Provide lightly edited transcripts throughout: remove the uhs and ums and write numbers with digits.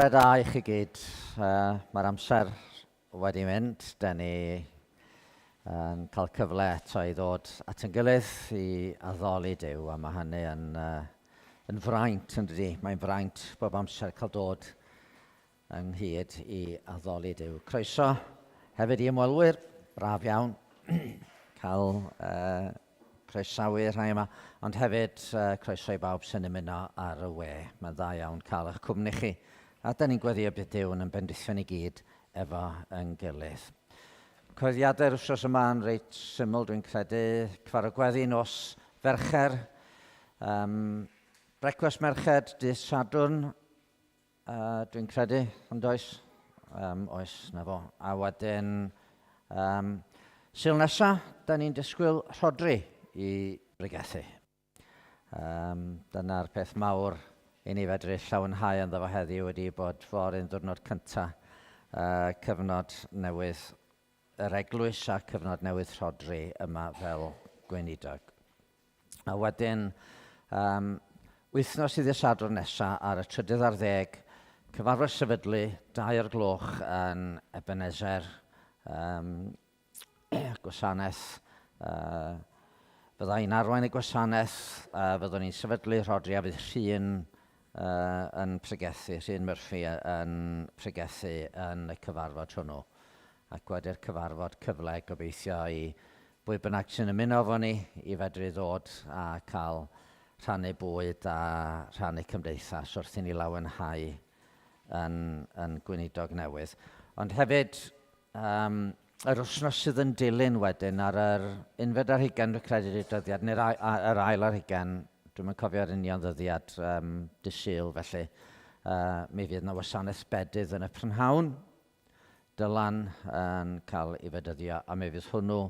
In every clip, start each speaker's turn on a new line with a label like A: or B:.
A: Da I chi gyd, mae'r amser wedi mynd, da ni yn cael cyfle eto i ddod at yn gilydd i addoli Duw, a mae hynny yn fraint yn dydi. Mae'n fraint bob amser cael dod ynghyd i addoli Duw. Croeso hefyd i ymwelwyr, braf iawn, cael croesawu rhai yma, ond hefyd croeso i bawb sy'n ymuno ar y we. Mae'n dda iawn cael eich cwmni chi. A da ni'n gweddio bydd Duw yn bendithio ni gyd efo yn gilydd. Cyhoeddiadau'r wsos yma yn reit syml, dwi'n credu, cyfarfod gweddi nos Fercher, brecwast merched dydd Sadwrn, dwi'n credu, ond oes? Oes, na fo. A wedyn, Sul nesa, da ni'n disgwyl rhodri i bregethu. Dyna'r peth mawr i ni fedru llawnhau ynddo fo heddiw wedi bod fory'n diwrnod cyntaf cyfnod newydd yr eglwys a cyfnod newydd rhodri yma fel gweinidog. A wedyn, wythnos i ddydd Sadwrn nesaf ar y 30 cyfarfod sefydlu 2:00 yn Ebenezer, gwasanaeth. Byddai'n arwain y gwasanaeth, fyddwn ni'n sefydlu rhodri a fydd Rhun yn pregethu, Rhun Murphy yn pregethu yn y cyfarfod hwnnw. Ac wedi'r cyfarfod cyfle gobeithio i bwy bynnag sy'n ymuno efo ni i fedru ddod a cael rhannu bwyd a rhannu cymdeithas wrth i ni lawenhau yn gweinidog newydd. Ond hefyd, yr wythnos sydd yn dilyn wedyn ar yr 11 dwi'n credu i'r dyddiad, neu'r ail ar 20, dwi'n cofio'r union ddyddiad dydd Sul, felly mi fydd yna wasanaeth bedydd yn y prynhawn. Dylan yn cael ei fedyddio, a mi fydd hwnnw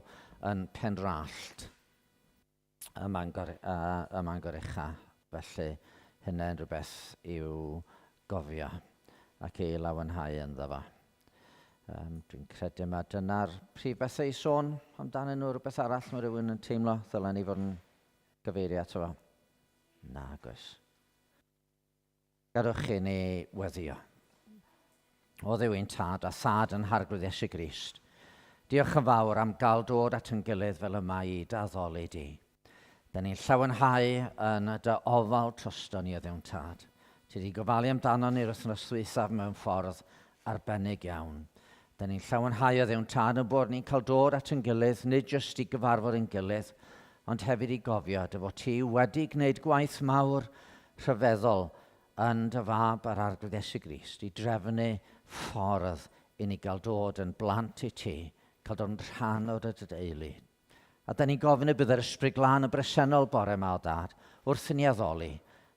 A: yn Penrallt ym Mangor Ucha. Felly hynny'n rhywbeth i'w gofio ac i lawenhau ynddo fo. Dwi'n credu mae dyna'r prif bethau i sôn amdanyn nhw. Rhywbeth arall mae rhywun yn teimlo ddylen ni fod yn gyfeirio ato fo. Nag oes. Gadwch chi ni weddio. O Dduw ein tad a thad yn harglwydd Iesu Grist. Diolch yn fawr am gael dod at yn gilydd fel yma i addoli di. Da ni'n llawenhau yn y dy ofal troston ni o Dduw tad. Ti wedi gofalu amdano ni'r wythnos dwythaf mewn ffordd arbennig iawn. Da ni'n llawenhau o Dduw tad yn bod ni'n cael dod at yn gilydd, nid jyst i gyfarfod yn gilydd, ond hefyd i gofio dy fod ti wedi gwneud gwaith mawr rhyfeddol yn dy fab ar arglwydd Iesu Grist, i drefnu ffordd i ni gael dod yn blant i ti, cael dod yn rhan o'r dy deulu. A da ni'n gofyn y bydd yr ysbryd glân y bresennol bore yma o dad, wrth i ni addoli,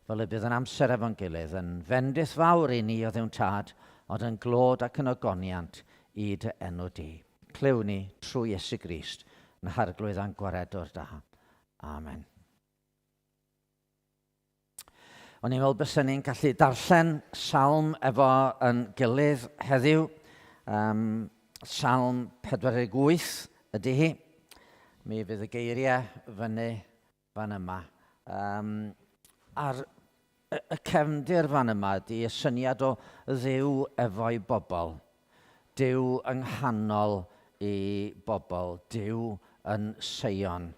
A: fel y bydd yn amser efo'n gilydd, yn fendith fawr i ni o Dduw tad, ond yn glod ac yn ogoniant i dy enw di. Clyw ni trwy Iesu Grist, yn harglwydd a'n gwaredwr da. Amen. O'n i'n meddwl bys ni'n gallu darllen salm efo yn gilydd heddiw. Salm 48 ydy hi. Mi fydd y geiriau fyny fan yma. A'r y cefndir fan yma ydy y syniad o Dduw efo'i bobl. Duw yng nghanol i bobl. Duw yn Seion.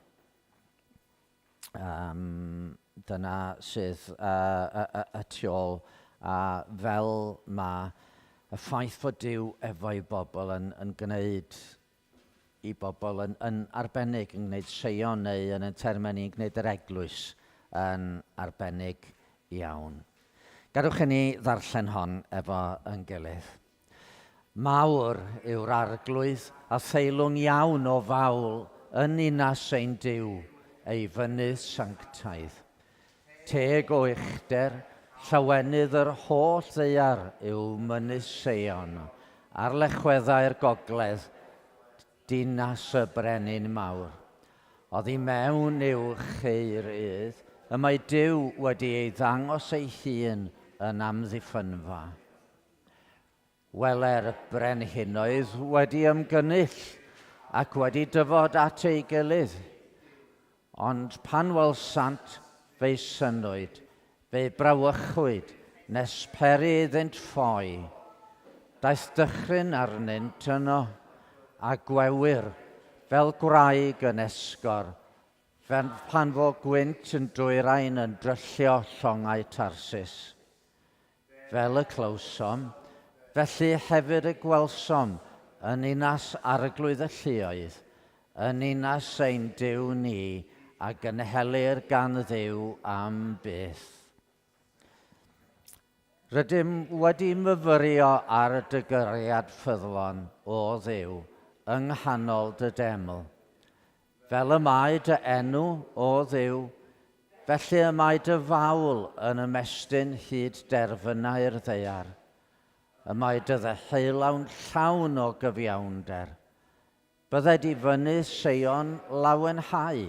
A: Dyna sydd y tu ôl, a fel mae y ffaith fod Duw efo'i bobl yn gwneud i bobl yn arbennig, yn gwneud Seion, neu yn termau ni'n gwneud yr eglwys yn arbennig iawn. Gadwch i ni ddarllen hon efo yn gilydd. Mawr yw'r arglwydd a theilwng iawn o fawl yn unas ein Duw, ei fynydd sanctaidd. Teg o uchder, llawenydd yr holl ddaear yw mynydd Seion, ar lechweddau'r gogledd, dinas y brenin mawr. Oddi mewn i'w cheirydd, y mae Duw wedi ei ddangos ei hun yn amddiffynfa. Weler y brenhinoedd wedi ymgynnull ac wedi dyfod at ei gilydd. Ond pan welsant fe'i synwyd, fe brawychwyd nes peri iddynt ffoi. Daeth dychryn arnynt yno, a gwewyr, fel gwraig yn esgor, pan fo gwynt yn dwyrain yn dryllio llongau Tarsus. Fel y clywsom, felly hefyd y gwelsom, yn unas arglwydd y lluoedd, yn unas ein Duw ni, a gynhelir gan Dduw am byth. Rydym wedi myfyrio ar y dygyriad ffyddlon o Dduw yng nghanol dy deml. Fel y mae dy enw o Dduw, felly y mae dy fawl yn ymestyn hyd derfynau'r ddaear. Y mae dy ddeheulawn llawn o gyfiawnder. Bydde di fyny Seion lawenhau.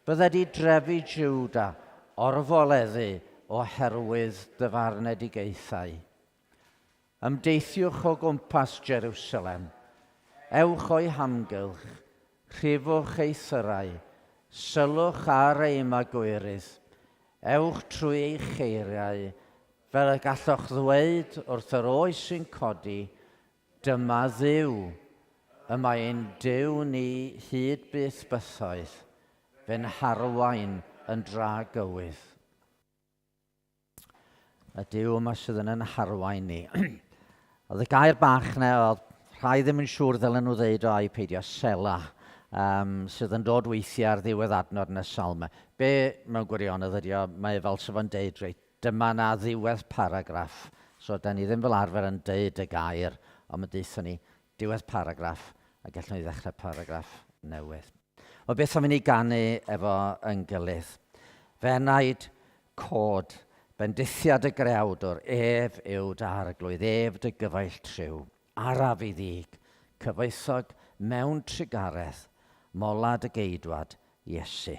A: Bydde di drefu Jiwda orfoleddu oherwydd dyfarnedigaethau. Ymdeithiwch o gwmpas Jerusalem. Ewch o'i hamgylch. Rhifwch ei thyrau. Sylwch ar ei magwyrydd. Ewch trwy ei cheiriau. Fel y gallwch ddweud wrth yr oes sy'n codi, dyma Dduw. Y mae ein Duw ni hyd byth bythoedd. Fe'n harwain yn dra gywydd. Y Duw yma sydd yn harwain ni. Oedd y gair bach na, oedd rhai ddim yn siŵr ddylen nhw ddeud o ai peidio sela, sydd yn dod weithiau ar ddiwedd adnod yn y salma. Be mewn gwirionedd ydy o, mae fel sef yn deud, reit, dyma na ddiwedd paragraff. So, da ni ddim fel arfer yn deud y gair, ond mae deithon ni diwedd paragraff, a gallwn ni ddechrau paragraff newydd. O beth am i ni ganu efo yn gilydd. Fe wnaid cod, bendithiad y grewdwr, ef yw dy arglwydd, ef dy gyfaill triw, araf i ddig, cyfoethog mewn trigaredd, molad y geidwad Iesu.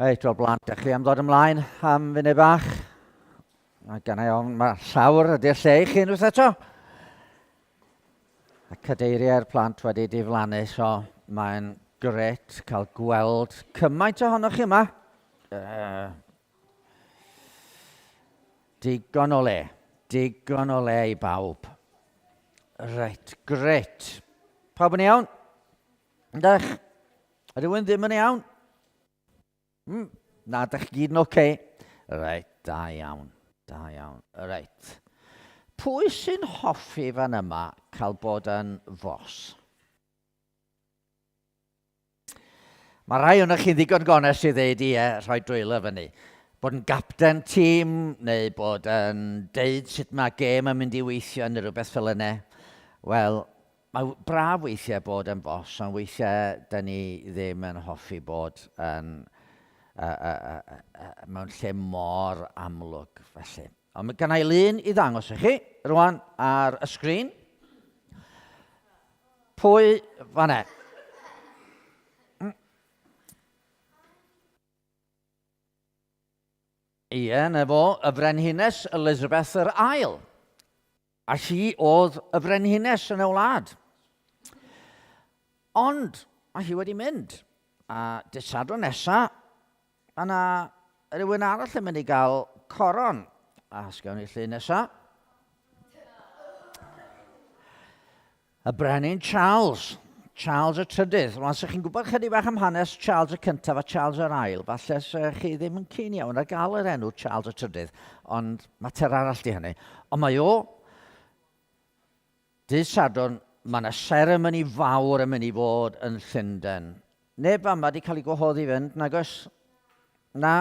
A: Reit, wel blant, ych chi am ddod ymlaen am funud bach. Mae gen i ofn, mae llawr ydy'r lle i chi unwaith eto. Y cadeiriau'r plant wedi diflannu, so mae'n gret cael gweld cymaint ohonoch chi yma. Digon o le i bawb. Reit, gret. Pawb yn iawn? Ydych? Ydy rhywun ddim yn iawn? Na, ydych chi gyd yn oce? Reit, da iawn. Reit. Pwy sy'n hoffi fan yma cael bod yn fos? Mae rai o'na chi'n ddigon gonest i ddeud i rhoi dwylo fyny. Bod yn gapten tîm neu bod yn deud sut mae gêm yn mynd i weithio neu rhywbeth fel yna. Wel, mae braf weithiau bod yn bos, ond weithiau dyn ni ddim yn hoffi bod yn mewn lle mor amlwg felly. Ond mae gen i lun i ddangos i chi rwan ar y sgrin. Pwy fan'na? Ie, na fo, y Frenhines Elizabeth yr Ail. A hi oedd y Frenhines yn y wlad. Ond, mae hi wedi mynd. A dydd Sadwrn nesa, yna rhywun arall yn mynd i gael coron. A sgawn ni llun nesa. Y brenin Charles. Charles y trydydd. Wel, os ydych chi'n gwybod chydig bach am hanes Charles y cyntaf a Charles yr ail, falle chi ddim yn cyn iawn ar gael yr enw Charles y trydydd, ond mater arall di hynny. Ond mae o, dydd Sadwrn, mae yna seremoni fawr yn mynd i fod yn Llundain. Neb yma wedi cael ei gwahoddi fynd, nag oes? Na,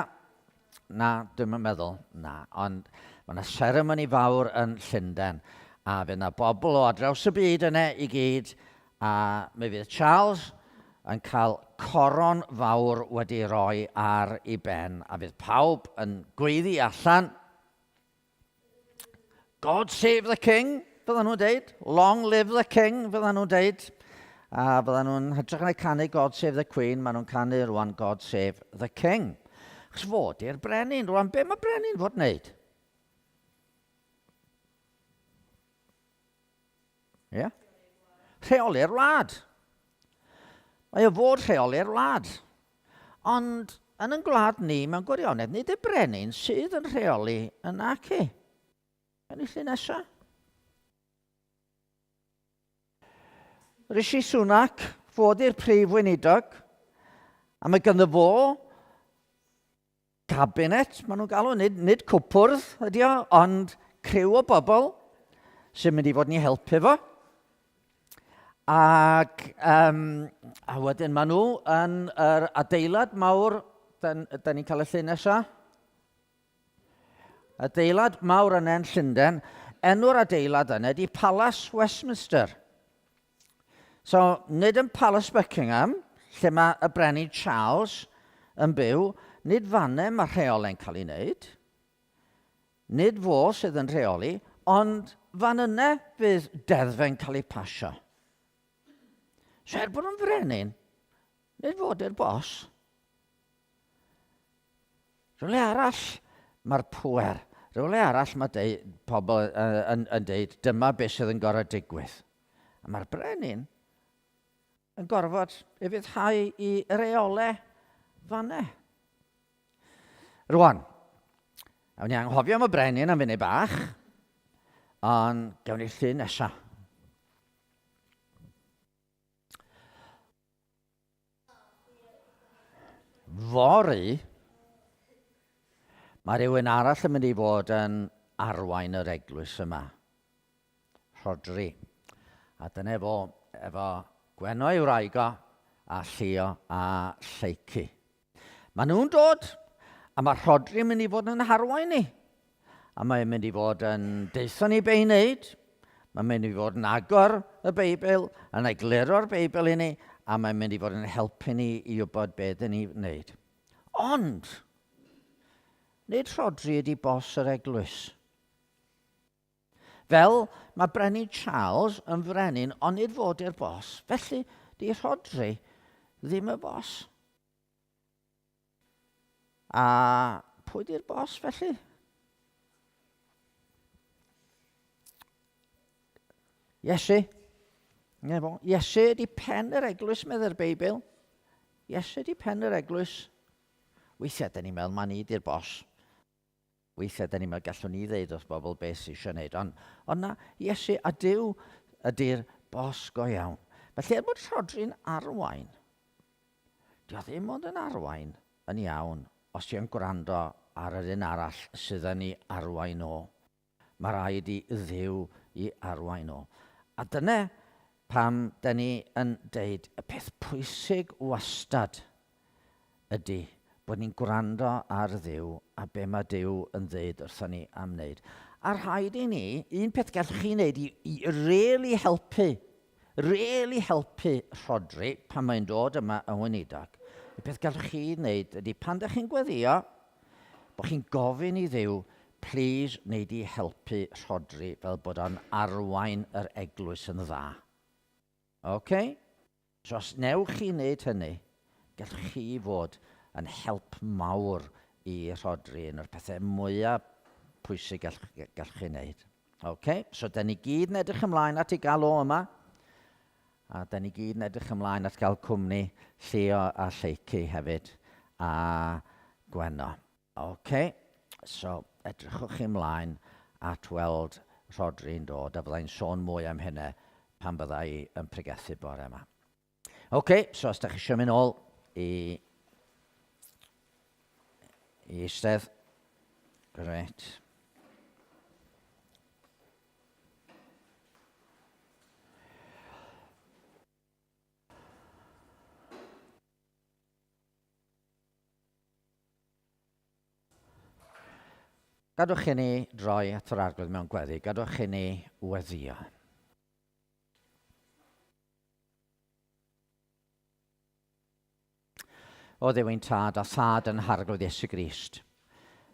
A: dwi'n meddwl, na. Ond mae yna seremoni fawr yn Llundain. A fydd yna bobl o ar draws y byd yna i gyd, a mi fydd Charles yn cael coron fawr wedi rhoi ar ei ben, a fydd pawb yn gweiddi allan. God save the king, fydden nhw'n deud. Long live the king, fydden nhw'n deud. A fydden nhw'n hytrach yn ei canu God save the queen, maen nhw'n canu rwan God save the king. Chos fod i'r brenin, rwan be mae brenin fod wneud? Ie? Yeah? Rheoli'r wlad. Mae o fod rheoli'r wlad. Ond yn yn gwlad ni, mewn gwirionedd, nid y brenin sydd yn rheoli yn ac i. Yn ei llun nesaf. Rishi Sunak, fod i'r prif weinidog, a mae ganddo fo cabinet, maen nhw'n galw, nid cwpwrdd ydi o, ond criw o bobl sy'n mynd i fod yn ei helpu fo. Ac a wedyn maen nhw yn yr adeilad mawr, da ni'n cael y llun nesaf. Adeilad mawr yn Llundain, enw'r adeilad yna ydi Palace Westminster. So, nid yn Palace Buckingham, lle mae y brenin Charles yn byw, nid fanne mae rheoli'n cael ei wneud, nid fo sydd yn rheoli, ond fan yna fydd deddfau'n cael ei pasio. So, bod yn frenin, nid fod i'r bos. Rhywle arall mae'r pwer. Rhywle arall mae pobl yn deud, dyma beth sydd yn gorfod digwydd. A mae'r brenin yn gorfod i fyddhau i reolau fanne. Rwan, awn ni anghofio am y brenin am funud bach, ond gawn ni llun nesaf. Fory, mae rhywun arall yn mynd i fod yn arwain yr eglwys yma. Rhodri. A dyna efo Gweno i'w wraigo, a Llio a Lleici. Maen nhw'n dod, a mae Rhodri yn mynd i fod yn harwain ni. A mae'n mynd i fod yn deitho ni be i wneud. Mae'n mynd i fod yn agor y Beibl, yn egluro'r Beibl i ni, a mae'n mynd i fod yn helpu ni i wybod beth dyn ni'n wneud. Ond, nid Rhodri ydi bos yr eglwys. Fel mae brenin Charles yn frenin, ond nid fod i'r bos. Felly, di Rhodri ddim y bos. A pwy di'r bos felly? Iesu. Iesu ydi pen yr eglwys, medda'r Beibl. Iesu ydi pen yr eglwys. Weithiau, da ni'n meddwl, ma ni di'r bos. Weithiau, da ni'n meddwl, gallwn ni ddeud wrth bobl beth sy'n eisiau gwneud. Ond na, Iesu a Duw ydi'r bos go iawn. Felly, er bod rhodri'n arwain, di o ddim ond yn arwain yn iawn os ti'n gwrando ar yr un arall sydd yn ei arwain o. Mae rhaid i Dduw i arwain o. A dyna pam da ni yn deud y peth pwysig wastad ydy bod ni'n gwrando ar Dduw a be mae Duw yn ddeud wrthon ni am wneud. A rhaid i ni, un peth gallwch chi wneud i really helpu rhodri pan mae'n dod yma yn weinidog. Y peth gallwch chi wneud ydy pan ydych chi'n gweddio, bod chi'n gofyn i Dduw, please wneud i helpu rhodri fel bod o'n arwain yr eglwys yn dda. Okay? So os newch chi wneud hynny, gallwch chi fod yn help mawr i rhodri yn yr pethau mwyaf pwysig gallwch chi wneud. Okay? So da ni gyd yn edrych ymlaen at ei gael o yma, a da ni gyd yn edrych ymlaen at gael cwmni Lleo a Lleici hefyd, a Gwenno. Okay? So edrychwch chi ymlaen at weld rhodri'n dod, a byddai'n sôn mwy am hynny pan byddai yn pregethu bore yma. Okay, so os da chi eisiau mynd ôl i eistedd, gret. Gadwch chi ni droi at yr arglwydd mewn gweddi, gadwch chi ni weddio. O Dduw ein tad a thad yn harglwydd Iesu Grist.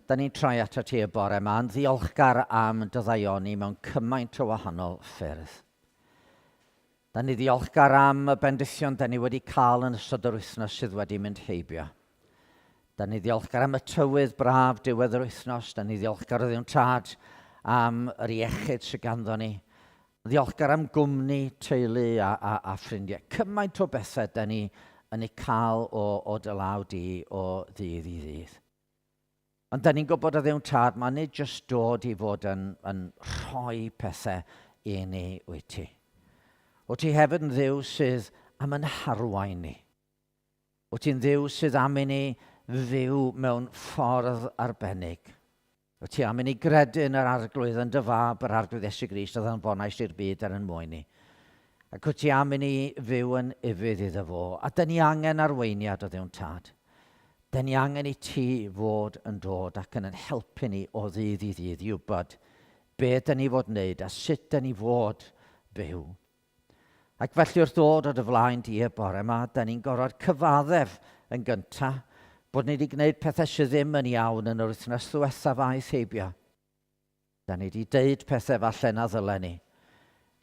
A: Da ni'n troi ato ti y bore yma yn ddiolchgar am dyddaioni mewn cymaint o wahanol ffyrdd. Da ni ddiolchgar am y bendithion da ni wedi cael yn ystod yr wythnos sydd wedi mynd heibio. Da ni ddiolchgar am y tywydd braf diwedd yr wythnos. Da ni ddiolchgar o Dduw tad am yr iechyd sydd ganddo ni. Ddiolchgar am gwmni, teulu a ffrindiau. Cymaint o bethau da ni yn ei cael o dy law di o ddydd i ddydd. Ond da ni'n gwybod o Dduw tad, mae nid jyst dod i fod yn rhoi pethau i ni wyt ti. O ti hefyd yn Dduw sydd am yn harwain ni. O ti'n Dduw sydd am i ni fyw mewn ffordd arbennig. O ti am i ni gredu yn yr arglwydd yn dy fab, yr arglwydd Iesu Grist oedd yn fonais i'r byd ar yn mwyn ni. Ac o ti am i ni fyw yn ifydd iddo fo. A da ni angen arweiniad o Dduw tad. Da ni angen i ti fod yn dod ac yn helpu ni o ddydd i ddydd i wybod be da ni fod wneud a sut da ni fod byw. Ac felly wrth ddod o dy flaen di y bore yma, da ni'n gorfod cyfaddef yn gyntaf bod ni wedi gwneud pethau sydd ddim yn iawn yn yr wythnos ddiwethaf aeth heibio. Da ni wedi deud pethau falle na ddylen ni.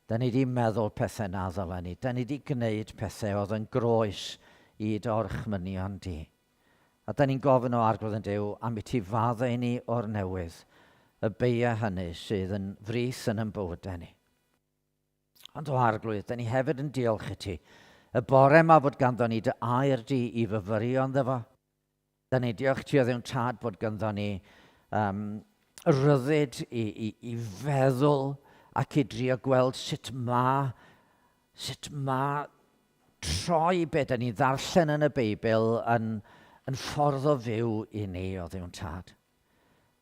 A: Da ni wedi meddwl pethau na ddylen ni. Da ni wedi gwneud pethau oedd yn groes i dorchmynion di. A da ni'n gofyn o arglwydd yn Duw am i ti faddau ni o'r newydd y beia hynny sydd yn frith yn bywydau ni. Ond o arglwydd, da ni hefyd yn diolch i ti. Y bore yma fod ganddo ni dy air di i fyfyrio ynddo fo. Da ni diolch ti o Dduw tad bod ganddo ni ryddid i feddwl ac i drio gweld sut ma troi be da ni ddarllen yn y Beibl yn ffordd o fyw i ni o Dduw tad.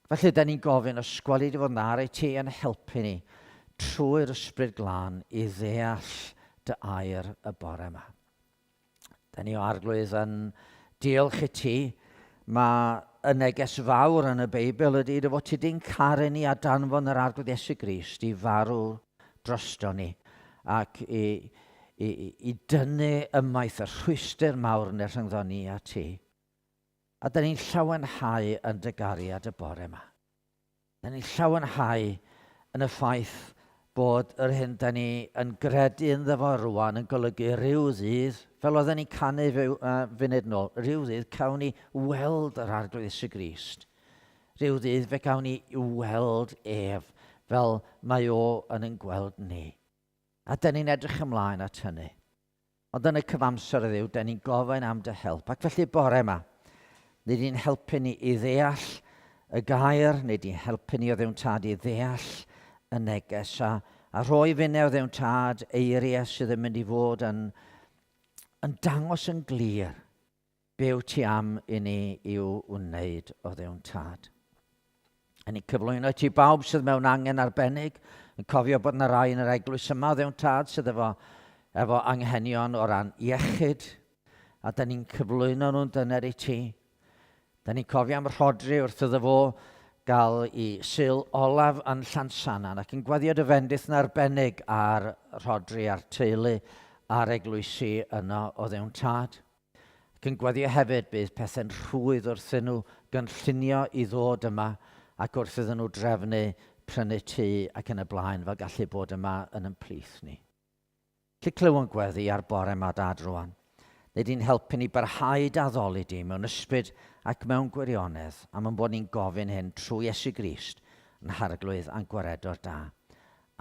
A: Felly da ni'n gofyn ysgweli di fod nar i ti yn helpu ni trwy'r ysbryd glân i ddeall dy air y bore yma. Da ni o arglwydd yn diolch i ti. Mae y neges fawr yn y Beibl ydy dy fod ti di'n caru ni a danfon yr arglwydd Iesu Grist i farw drosto ni ac i dynnu ymaith y rhwystyr mawr yn rhyngddo ni a ti. A da ni'n llawenhau yn dy gariad y bore yma. Da ni'n llawenhau yn y ffaith bod yr hyn da ni yn gredu ynddo fo rwan yn golygu rhyw ddydd, fel oedden ni'n canu funud nôl, rhyw ddydd cawn ni weld yr arglwydd Iesu Grist. Rhyw ddydd fe gawn ni weld ef fel mae o yn ein gweld ni. A da ni'n edrych ymlaen at hynny. Ond yn y cyfamser y Dduw, da ni'n gofyn am dy help. Ac felly bore yma, nid ni'n helpu ni i ddeall y gair, nid ni'n helpu ni o Dduw'n Tad i ddeall y neges a rhoi fyny o Dduw'n Tad eiriau sydd yn mynd i fod yn dangos yn glir be wyt ti am i ni i'w wneud o Dduw'n Tad. A ni'n cyflwyno ti bawb sydd mewn angen arbennig, yn cofio bod yna rai yn yr eglwys yma o Dduw'n Tad sydd efo anghenion o ran iechyd, a da ni'n cyflwyno nhw'n dyner i ti. Da ni'n cofio am Rhodri wrth iddo fo gael i Sul olaf yn Llansannan ac yn gwaddio dy fendith yn arbennig ar Rhodri a'r teulu a'r eglwysi yno o Dduw'n Tad. Ac yn gwaddio hefyd bydd pethau'n rhwydd wrthyn nhw gynllunio i ddod yma ac wrth iddyn nhw drefnu prynu tŷ ac yn y blaen fel gallu bod yma yn ein plith ni. Lle clyw yn gweddi ar bore yma dad rwan. Nid ni'n helpu ni barhau daddoli di mewn ysbryd ac mewn gwirionedd am yn bod ni'n gofyn hyn trwy Iesu Grist yn harglwydd a'n gwaredwr da.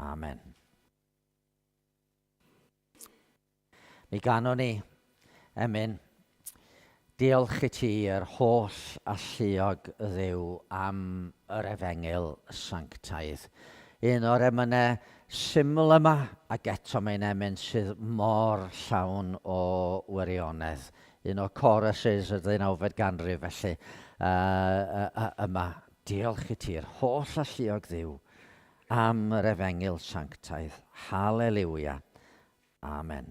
A: Amen. Mi ganon ni emyn. Diolch i ti yr holl a lluog y Dduw am yr efengil sanctaidd. Un o'r emynau syml yma ac eto mae'n emyn sydd mor llawn o wirionedd. Un o choruses y 19th ganrif felly yma. Diolch i ti'r holl a lluog Dduw am yr efengil sanctaidd. Hallelujah. Amen.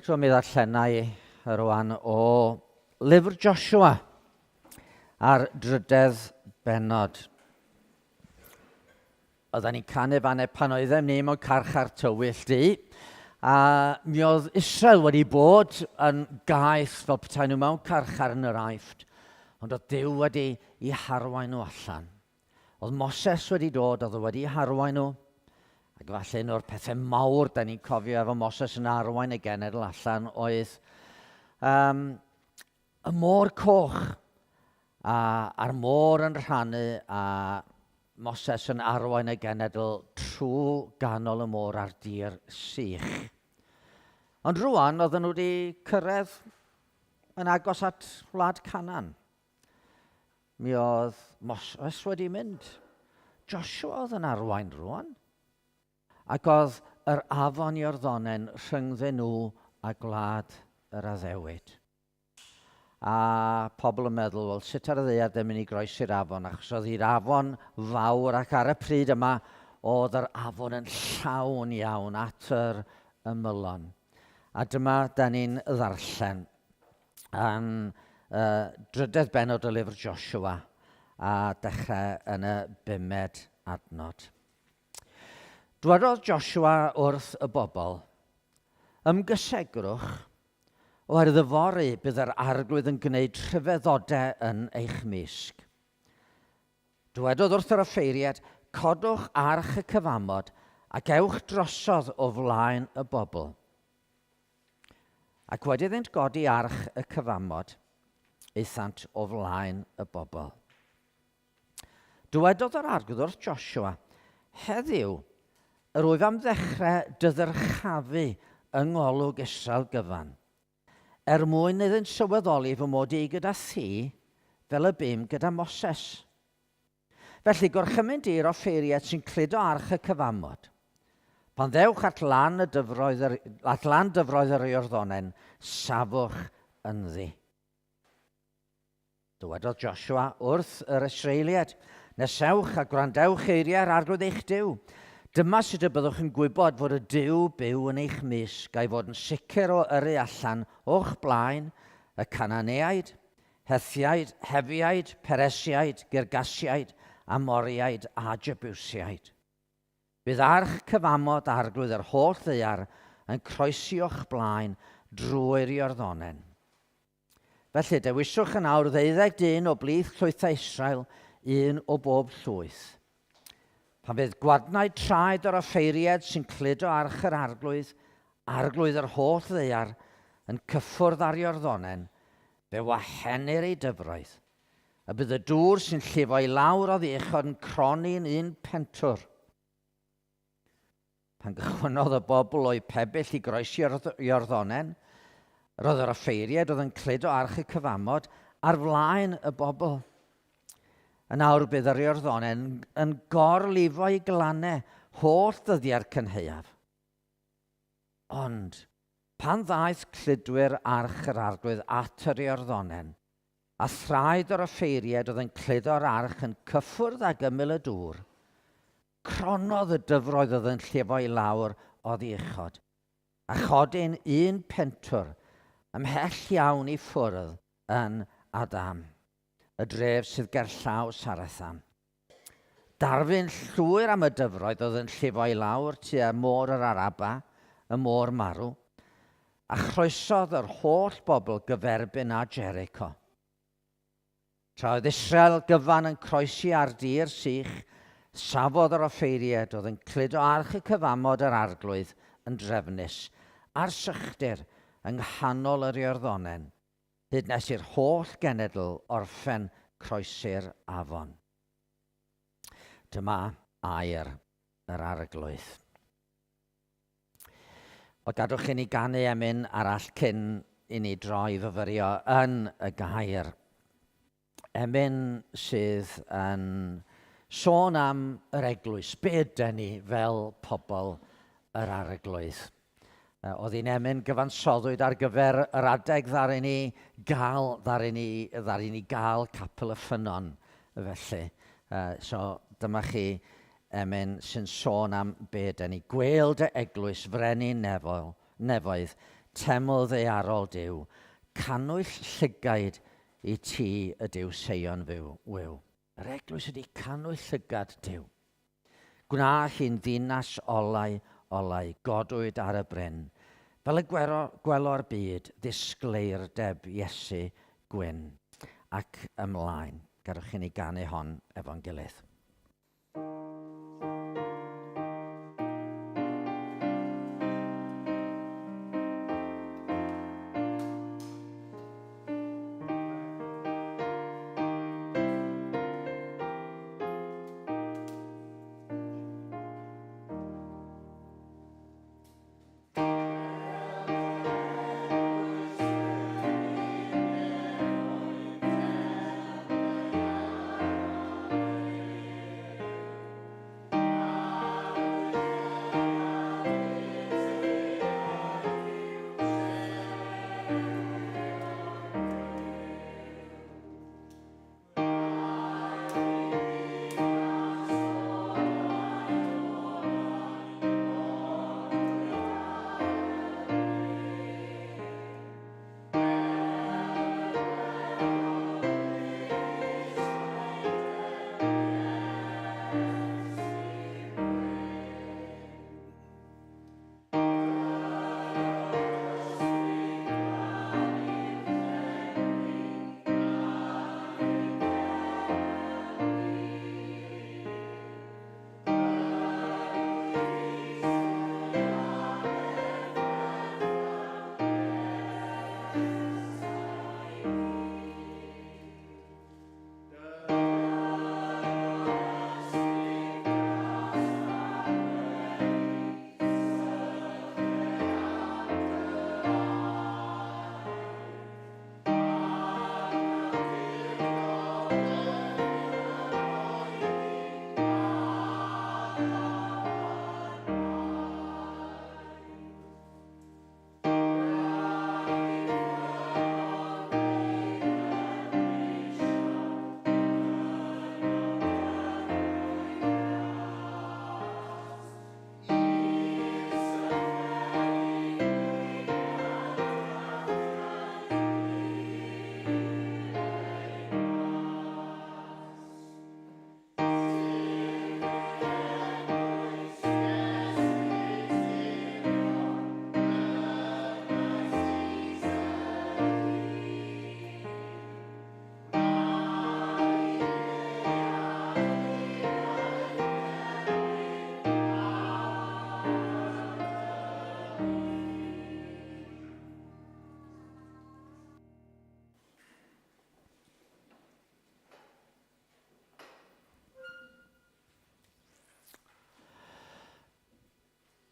A: Tro mi ddarllenau rwan o lyfr Joshua ar 3 bennod. Oedden ni'n canu fanne pan oeddem ni mewn carchar tywyll di, a mi oedd Israel wedi bod yn gaeth fel petai nhw mewn carchar yn yr Aifft, ond oedd Duw wedi i harwain nhw allan. Oedd Moses wedi dod, oedd wedi harwain nhw, Ac falle un o'r pethau mawr da ni'n cofio efo Moses yn arwain y genedl allan oedd y môr coch. A'r môr yn rhannu a Moses yn arwain y genedl trwy ganol y môr ar dir sych. Ond rwan oedden nhw wedi cyrraedd yn agos at Wlad Canan. Mi oedd Moses wedi mynd. Joshua oedd yn arwain rwan. Ac oedd yr afon Iorddonen rhyngddyn nhw a gwlad yr Addewid. A pobl yn meddwl, wel, sut ar y ddaear ddim yn ei groesi'r afon, achos oedd hi'r afon fawr ac ar y pryd yma oedd yr afon yn llawn iawn at yr ymylon. A dyma da ni'n ddarllen yn drydedd bennod o lyfr Joshua a dechrau yn y 5 adnod. Dywedodd Joshua wrth y bobl, ymgysegrwch, oherwydd yfory bydd yr arglwydd yn gwneud rhyfeddodau yn eich misg. Dywedodd wrth yr offeiriad, codwch arch y cyfamod ac ewch drosodd o flaen y bobl. Ac wedi iddynt godi arch y cyfamod, eithant o flaen y bobl. Dywedodd yr arglwydd wrth Joshua, heddiw, yr wyf am ddechrau dyddyrchafu yng ngolwg Israel gyfan, mwyn iddynt sylweddoli fy mod i gyda thi fel y bym gyda Moses. Felly gorchymyn di'r offeiriad sy'n cludo arch y cyfamod. Pan ddewch at lan dyfroedd yr Iorddonen, safwch ynddi. Dywedodd Joshua wrth yr Israeliad, nesewch a gwrandewch eiriau'r arglwydd eich Duw. Dyma sut y byddwch yn gwybod fod y Duw byw yn eich misg a'i fod yn sicr o yrru allan o'ch blaen y Cananeaid, Hethiaid, Hefiaid, Peresiaid, Girgasiaid, Amoriaid a Jebusiaid. Bydd arch cyfamod arglwydd yr holl ddaear yn croesi o'ch blaen drwy'r Iorddonen. Felly dewiswch yn awr 12 o blith llwythau Israel, un o bob llwyth. Pan fydd gwadnau traed o'r offeiriad sy'n cludo arch yr arglwydd yr holl ddaear yn cyffwrdd ar Iorddonen, fe wahenir ei dyfroedd, a bydd y dŵr sy'n llifo i lawr o ddiechod yn croni'n un pentwr. Pan gychwynnodd y bobl o'i pebyll i groesi'r Iorddonen, roedd yr offeiriad oedd yn cludo arch y cyfamod ar flaen y bobl. Yn awr bydd yr Iorddonen yn gorlifo i glannau holl ddyddiau'r cynheuaf. Ond pan ddaeth cludwyr arch yr arglwydd at yr Iorddonen, a thraed o'r offeiriad oedd yn cludo'r arch yn cyffwrdd ag ymyl y dŵr, cronodd y dyfroedd oedd yn llifo i lawr o ddiechod, a chodyn un pentwr ymhell iawn i ffwrdd yn Adam, y dref sydd gerllaw Sarathan. Darfyn llwyr am y dyfroedd oedd yn llifo i lawr tua môr yr Araba, y môr marw, a chroesodd yr holl bobl gyferbyn a Jericho. Tra oedd Israel gyfan yn croesi ar dir sych, safodd yr offeiriad oedd yn cludo arch y cyfamod yr arglwydd yn drefnus, a'r sychder yng nghanol yr Iorddonen, hyd nes i'r holl genedl orffen croesi'r afon. Dyma air yr arglwydd. O gadwch i ni ganu emyn arall cyn i ni droi fyfyrio yn y gair. Emyn sydd yn sôn am yr eglwys. Be ydyn ni fel pobl yr arglwydd? Oedd hi'n emyn gyfansoddwyd ar gyfer yr adeg ddaru ni gael capel y ffynon felly. So dyma chi emyn sy'n sôn am be ydyn ni. Gweld y eglwys frenin nefoedd, teml ddaearol Duw, canwyll llygaid i ti y Duw Seion wyw. Yr eglwys ydi canwyll llygad Duw. Gwna hi'n ddinas olau, godwyd ar y bryn, fel y gwelo'r byd, ddisgleirdeb Iesu gwyn, ac ymlaen. Gadwch i ni ganu hon efo'n gilydd.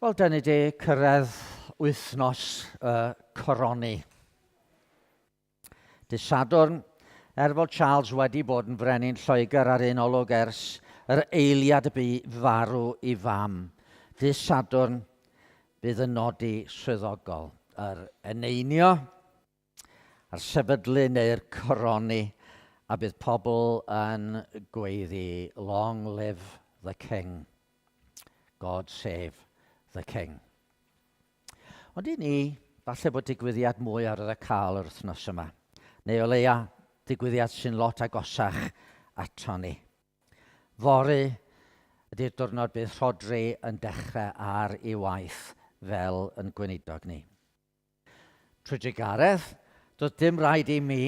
A: Wel, dyna di cyrraedd wythnos coroni. Dydd Sadwrn, fod Charles wedi bod yn frenin Lloegr ar un olwg ers yr eiliad y bu farw I fam. Dydd Sadwrn bydd yn nodi swyddogol. Yr eneinio, a'r sefydlu neu'r coroni, a bydd pobl yn gweiddi, long live the king. God save the king. Ond I ni, falle bod digwyddiad mwy ar y cael yr wythnos yma. Neu o leia, digwyddiad sy'n lot agosach ato ni. Fory ydy'r diwrnod bydd Rhodri yn dechrau ar ei waith fel yn gweinidog ni. Trwydigaredd, doedd dim rhaid I mi,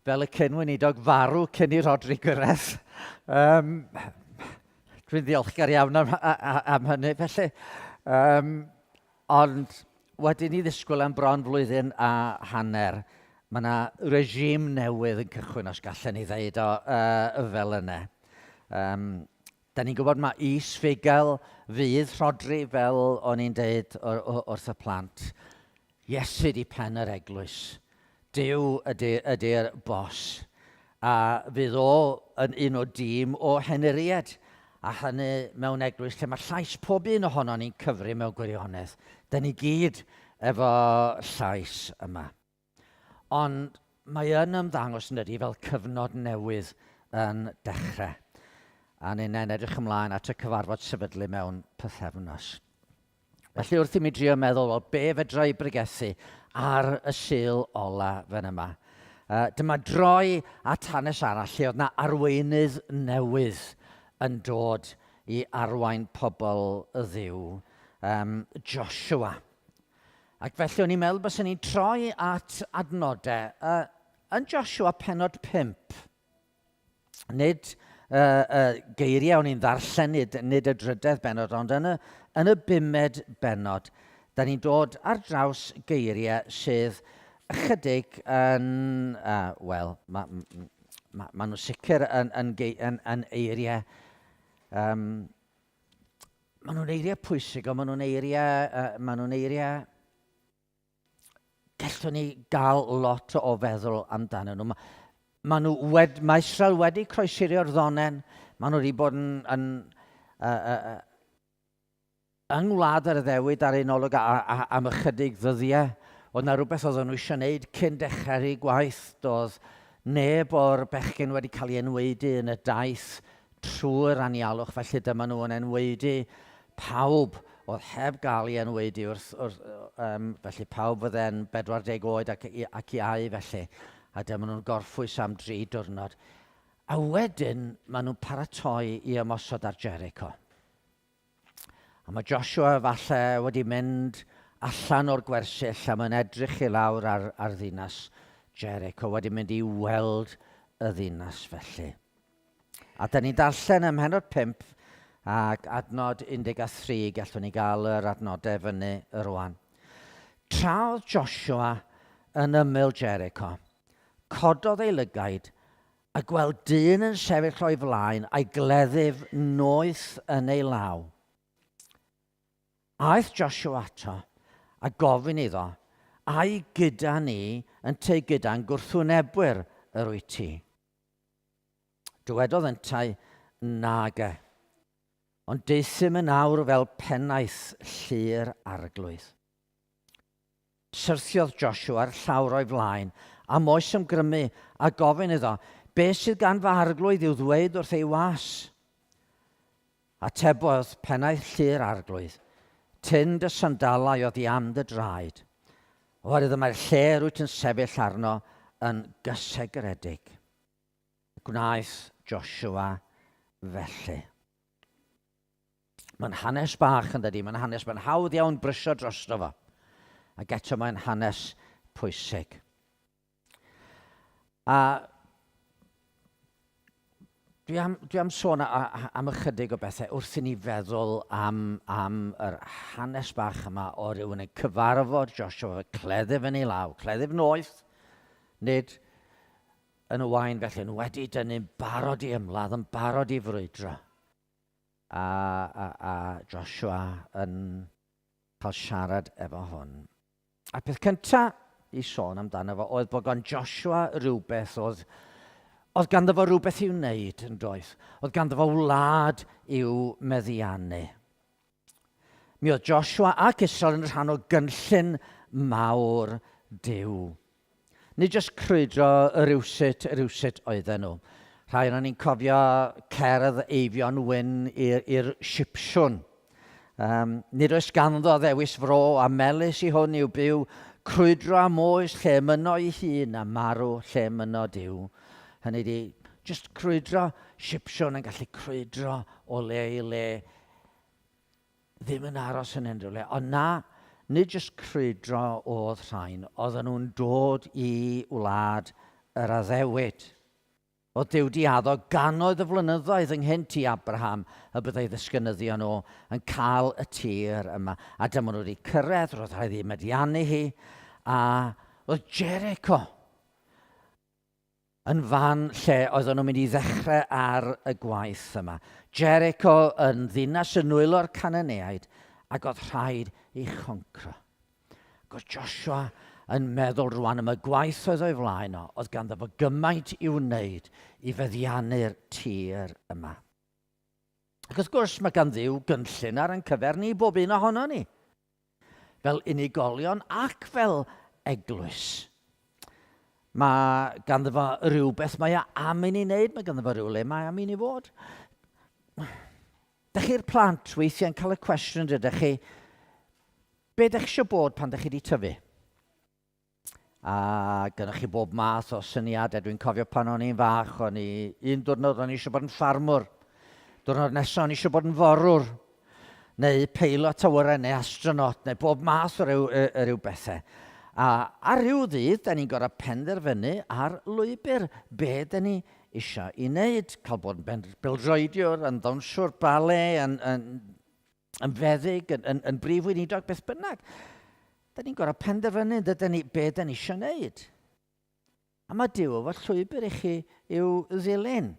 A: fel y cynweinidog farw cyn I Rhodri gyrraedd. Dwi'n ddiolchgar iawn am hynny, felly. Ond wedyn I ddisgwyl am bron flwyddyn a hanner, mae yna regime newydd yn cychwyn os gallen ni ddeud o fel yna. Da ni'n gwybod mae is-figel fydd Rhodri fel o'n i'n deud wrth y plant. Iesu di pen yr eglwys. Duw ydy'r bos. A fydd o yn un o dîm o heneriad. A hynny mewn eglwys lle mae llais pob un ohono ni'n cyfri mewn gwirionedd. Da ni gyd efo llais yma. Ond mae yn ymddangos yn ydy fel cyfnod newydd yn dechrau. A ni'n edrych ymlaen at y cyfarfod sefydlu mewn pythefnos. Felly wrth I mi drio meddwl, wel, be fedra I bregethu ar y sil ola fan yma. Dyma droi at hanes arall lle oedd na arweinydd newydd yn dod I arwain pobl y ddiw, Joshua. Ac felly o'n i'n meddwl bys ni'n troi at adnodau yn Joshua pennod 5. Nid geiriau o'n i'n ddarllen, nid y drydedd bennod, ond yn y 5 bennod, da ni'n dod ar draws geiriau sydd ychydig yn, wel, ma nhw sicr yn eiriau, ma nhw'n eiriau pwysig, ond ma nhw'n eiriau gallwn ni gael lot o feddwl amdano nhw. Mae Israel wedi croesirio'r ddonen. Mae nhw wedi bod yn yng Ngwlad yr Iddewig ar un olwg am ychydig ddyddiau. Oedd na rhywbeth oedden nhw eisiau gwneud cyn dechrau'r ei gwaith. Doedd neb o'r bechgyn wedi cael ei enwedu yn y daith trwy'r anialwch. Felly dyma nhw yn enwedu pawb oedd heb gael ei enwedu felly pawb fydde'n 40 oed ac I au felly. A dyma nhw'n gorffwys am 3 diwrnod. A wedyn maen nhw'n paratoi I ymosod ar Jericho. A mae Joshua falle wedi mynd allan o'r gwersyll a mae'n edrych I lawr ar ddinas Jericho. Wedi mynd I weld y ddinas felly. A da ni'n darllen ym Mhenod 5 ac adnod 13 gallwn ni gael yr adnodau fyny rwan. Tra oedd Joshua yn ymyl Jericho, cododd ei lygaid a gweld dyn yn sefyll o'i flaen a'i gleddyf noeth yn ei law. Aeth Joshua ato a gofyn iddo, ai gyda ni yn te gyda'n gwrthwynebwyr yr wyt ti? Dywedodd yntau, nage. Ond deithim yn awr fel pennaeth llu'r arglwydd. Syrthiodd Joshua ar llawr o'i flaen a moes ymgrymu a gofyn iddo, be sydd gan fy arglwydd i'w ddweud wrth ei was? Atebodd pennaeth llu'r arglwydd, tind y sandalau oedd I am dy draed. Oherwydd mae'r lle rwyt yn sefyll arno yn gysegredig. Gwnaeth Joshua felly. Mae'n hanes bach yn dydi, mae'n hanes mae'n hawdd iawn brysio drosto fo. Ac eto mae'n hanes pwysig. A dwi am sôn am ychydig o bethau wrth I ni feddwl am yr hanes bach yma o rywun yn cyfarfod Joshua, cleddyf yn ei law, cleddyf noeth, nid yn y wain felly, yn wedi dynnu'n barod I ymladd, yn barod I frwydro. A Joshua yn cael siarad efo hwn. A peth cyntaf i sôn amdano fo oedd bod gan Joshua rhywbeth oedd ganddo fo rhywbeth i'w wneud yn doedd. Oedd ganddo fo wlad i'w meddiannu. Mi oedd Joshua ac Israel yn rhan o gynllun mawr Duw. Nid jyst crwydro rywsut oedden nhw. Rhai o'n ni'n cofio cerdd Eifion Wyn i'r Sipsiwn. Nid oes ganddo ddewis fro a melys i hwn i'w byw, crwydro am oes lle myno ei hun a marw lle myno Duw. Hynny di, jyst crwydro, Sipsiwn yn gallu crwydro o le i le, ddim yn aros yn unrhyw le. Ond na, nid jyst crwydro oedd rhain, oedden nhw'n dod i wlad yr addewid. Oedd Duw di addo gannoedd y flynyddoedd ynghynt i Abraham y byddai ddisgynyddio nhw yn cael y tir yma. A dyma nhw wedi cyrraedd, roedd rhaid i meddiannu hi, a oedd Jericho yn fan lle oedden nhw'n mynd i ddechrau ar y gwaith yma. Jericho yn ddinas yn nwylo'r Cananeaid, ac oedd rhaid i choncro. Oedd Joshua yn meddwl rwan am y gwaith oedd o'i flaen o, oedd ganddo fo gymaint i wneud i feddiannu'r tir yma. Ac wrth gwrs mae gan Dduw gynllun ar yn cyfer ni bob un ohono ni, fel unigolion ac fel eglwys. Mae ganddo fo rhywbeth mae am i ni wneud, mae ganddo fo rhywle mae am i ni fod. Dych chi'r plant weithiau'n cael y cwestiwn rydych chi, be dych chi eisiau bod pan dych chi wedi tyfu? A gynnwch chi bob math o syniadau. Dwi'n cofio pan o'n i'n fach, un diwrnod o'n i eisiau bod yn ffarmwr. Diwrnod nesaf o'n i eisiau bod yn forwr, neu peilot awyren, neu astronaut, neu bob math o ryw bethau. A ar ryw ddydd, da ni'n gorau penderfynu ar lwybr be da ni eisiau i wneud. Cael bod yn bildroediwr, yn ddawnswr, bale, yn feddyg, yn brif weinidog, beth bynnag. Da ni'n gorau penderfynu be da ni eisiau wneud. A mae Duw efo llwybr i chi i'w ddilyn.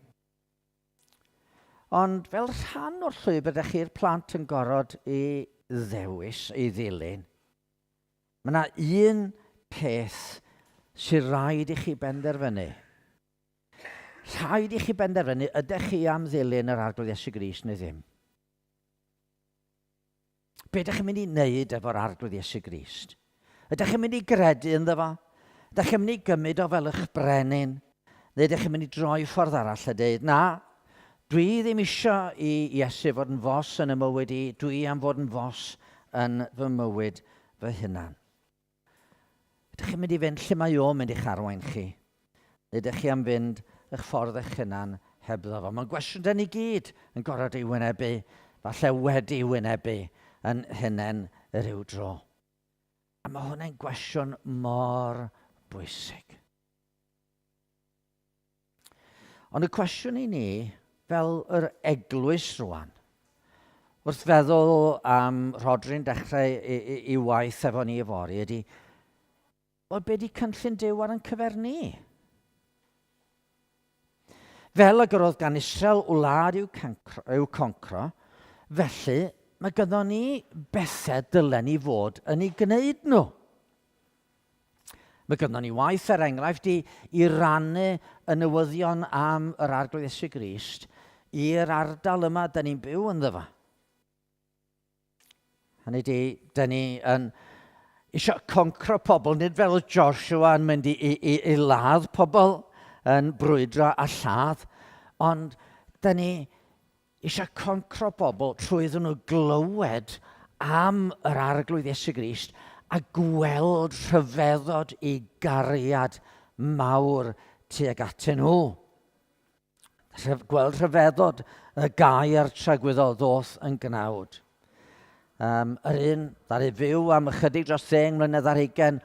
A: Ond fel rhan o'r llwybr, da chi'r plant yn gorfod i ddewis, i ddilyn. Mae yna un peth sy'n rhaid i chi benderfynu. Rhaid i chi benderfynu, ydych chi am ddilyn yr arglwydd Iesu Grist neu ddim? Be ydych chi'n mynd i wneud efo'r arglwydd Iesu Grist? Ydych chi'n mynd i gredu ynddo fo? Ydych chi'n mynd i gymryd o fel eich brenin? Neu ydych chi'n mynd i droi ffordd arall a dweud, na, dwi ddim eisiau i Iesu fod yn fos yn y mywyd i, dwi am fod yn fos yn fy mywyd fy hunan. Ydych chi'n mynd i fynd lle mae o'n mynd i'ch arwain chi? Neu ydych chi am fynd eich ffordd eich hunan hebddo fo? Mae'n gwestiwn dyn ni gyd yn gorfod ei wynebu, falle wedi wynebu yn hunain ryw dro. A mae hwnna'n gwestiwn mor bwysig. Ond y cwestiwn i ni, fel yr eglwys rwan, wrth feddwl am Rodri'n dechrau i waith efo ni yfory, ydy, wel be di cynllun Duw ar yn cyfer ni? Fel y gyroedd gan Israel wlad i'w concro, felly mae gynno ni bethau dylen ni fod yn ei gwneud nhw. Mae gynno ni waith enghraifft i rannu y newyddion am yr arglwydd Iesu Grist i'r ardal yma da ni'n byw ynddo fo. Hynny di, da ni yn eisiau concro pobl, nid fel Joshua yn mynd i ladd pobl yn brwydro a lladd, ond da ni eisiau concro bobl trwy iddyn nhw glywed am yr arglwydd Iesu Grist a gweld rhyfeddod i gariad mawr tuag atyn nhw. Gweld rhyfeddod y gair tragwyddol ddoth yn gnawd. Yr un ddaru fyw am ychydig dros 10 mlynedd ar 20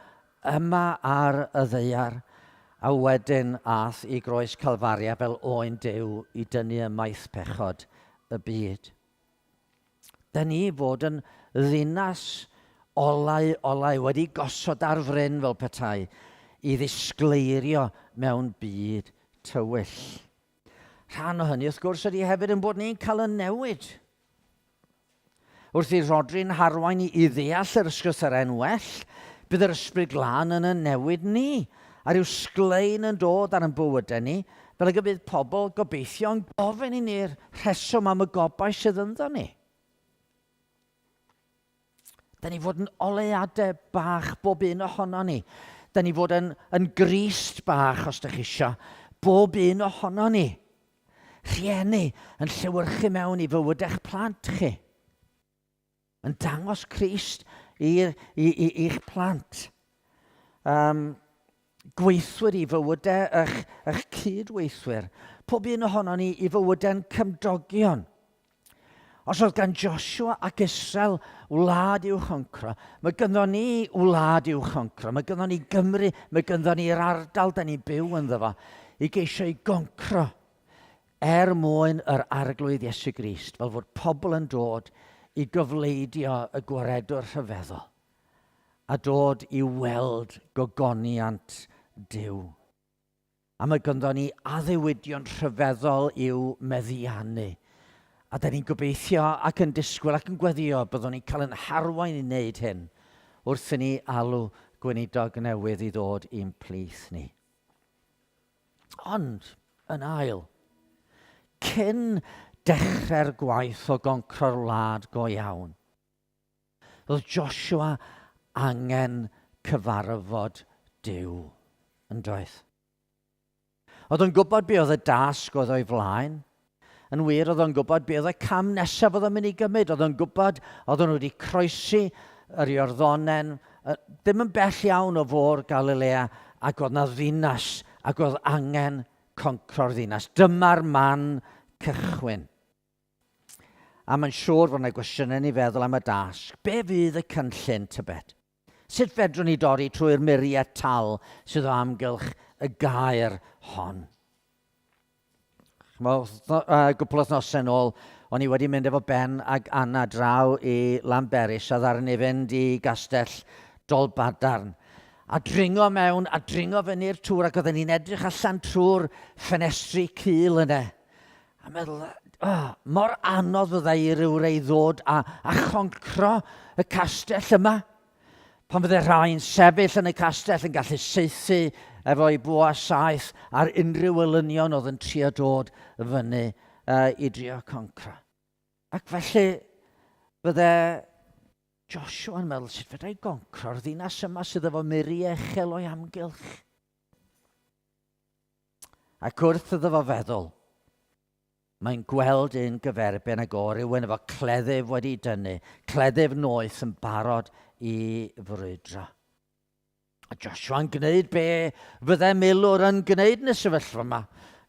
A: yma ar y ddaear, a wedyn ath i groes Calfaria fel oen Duw i dynnu y maith pechod y byd. Da ni fod yn ddinas olau wedi gosod ar fryn fel petai i ddisgleirio mewn byd tywyll. Rhan o hynny wrth gwrs ydy hefyd yn bod ni'n cael y newid. Wrth i Rodri'n harwain i ddeall yr ysgrythau'n well, bydd yr ysbryd glân yn y newid ni, a ryw sglein yn dod ar ein bywydau ni, fel y bydd pobl gobeithio yn gofyn i ni'r rheswm am y gobaith sydd ynddo ni. Da ni fod yn oleadau bach bob un ohono ni. Da ni fod yn grist bach, os ydych chi isio, bob un ohono ni. Rhieni yn llewyrchu mewn i fywyd eich plant chi. Yn dangos Crist i'ch plant. Gweithwyr i fywydau eich cydweithwyr. Pob un ohono ni i fywydau'n cymdogion. Os oedd gan Joshua ac Israel wlad i'w choncro, mae gynno ni wlad i'w choncro, mae gynno ni Gymru, mae gynno ni'r ardal da ni byw ynddo fo, i geisio i goncro mwyn yr arglwydd Iesu Grist, fel fod pobl yn dod i gyfleidio y gwaredwr rhyfeddol, a dod i weld gogoniant Duw. A mae gynno ni addewidion rhyfeddol i'w meddiannu. A da ni'n gobeithio ac yn disgwyl ac yn gweddio byddwn ni'n cael yn harwain i wneud hyn wrth i ni alw gweinidog newydd i ddod i'n plith ni. Ond, yn ail, cyn dechrau'r gwaith o goncro'r wlad go iawn, roedd Joshua angen cyfarfod Duw yn doedd. Oedd yn gwybod be oedd y dasg oedd o'i flaen. Yn wir, oedd o'n gwybod be oedd y cam nesaf oedd o'n mynd i gymryd. Oedd o'n gwybod, oedd nhw wedi croesi yr Iorddonen, ddim yn bell iawn o fôr Galilea, ac oedd na ddinas, ac oedd angen concro'r ddinas. Dyma'r man cychwyn. A mae'n siŵr fod yna gwestiynau ni feddwl am y dasg. Be fydd y cynllun tybed? Sut fedrwn ni dorri trwy'r muriau tal sydd o amgylch y gair hon? Gwpl o nosau nôl, o'n i wedi mynd efo Ben ag Anna draw i Lanberis a ddaru ni fynd i gastell Dolbadarn. A dringo mewn, a dringo fyny'r tŵr, ac oedden ni'n edrych allan trwy'r ffenestri cul yna. A meddwl, mor anodd fydda i rywrei ddod a choncro y castell yma. Pan fydde rhai'n sefyll yn y castell yn gallu saethu efo'i bwa saeth ar unrhyw elynion oedd yn trio dod fyny i drio concro. Ac felly fydde Joshua yn meddwl sut fydde i goncro'r ddinas yma sydd efo muriau uchel o'i amgylch. Ac wrth iddo fo feddwl, mae'n gweld un gyferbyn ag rywun efo cleddyf wedi dynnu, cleddyf noeth yn barod i frwydro. A Joshua'n gwneud be fydde milwr yn gwneud yn y sefyllfa yma.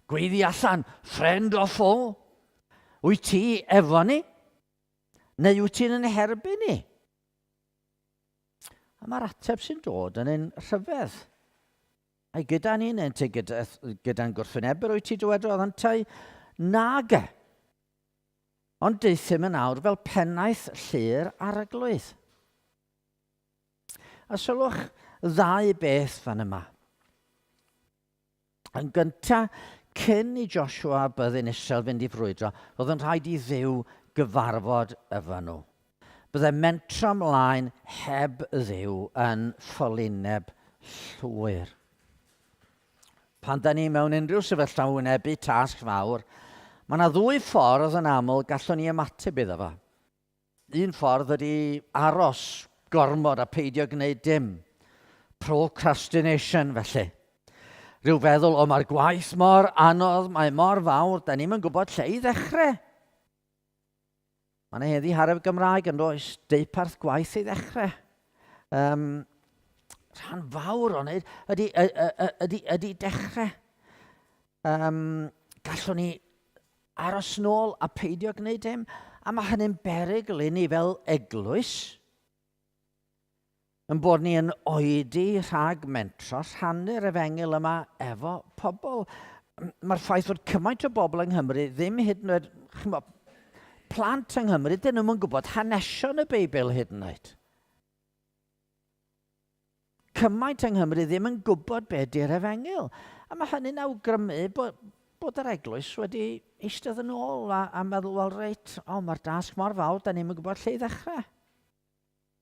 A: Gweiddi allan, friend o fo. Wyt ti efo ni? Neu wyt ti'n yn herbyn ni? A mae'r ateb sy'n dod yn un rhyfedd. A gyda ni, neu ti gyda'n gwrthwynebr wyt ti dywedrodd, ond tai nage. Ond deithim yn awr fel pennaeth llu'r arglwydd. A sylwch ddau beth fan yma. Yn gyntaf, cyn i Joshua byddin Israel fynd i frwydro, roedd yn rhaid i Dduw gyfarfod efo nhw. Bydde mentro ymlaen heb Dduw yn ffylineb llwyr. Pan da ni mewn unrhyw sefyllfa wynebu tasg fawr, mae yna ddwy ffordd yn aml gallwn ni ymateb iddo fo. Un ffordd ydy aros gormod a peidio gwneud dim. Procrastination felly. Rhyw feddwl, mae'r gwaith mor anodd, mae mor fawr, da ni'n gwybod lle i ddechrau. Mae yna heddi haraf Gymraeg yn does, deuparth gwaith i ddechrau. Rhan fawr o'n ydy dechrau. Gallwn ni aros nôl a peidio gwneud dim, a mae hynny'n berygl i ni fel eglwys, yn bod ni yn oedi rhag mentro rhannu'r efengyl yma efo pobl. Mae'r ffaith fod cymaint o bobl yng Nghymru ddim hyd yn oed, plant yng Nghymru, dyn nhw'n gwybod hanesion y Beibl hyd yn oed. Cymaint yng Nghymru ddim yn gwybod be di'r efengyl. A mae hynny'n awgrymu bod yr eglwys wedi eistedd yn ôl a meddwl, wel reit, mae'r dasg mor fawr, da ni'n gwybod lle i ddechrau.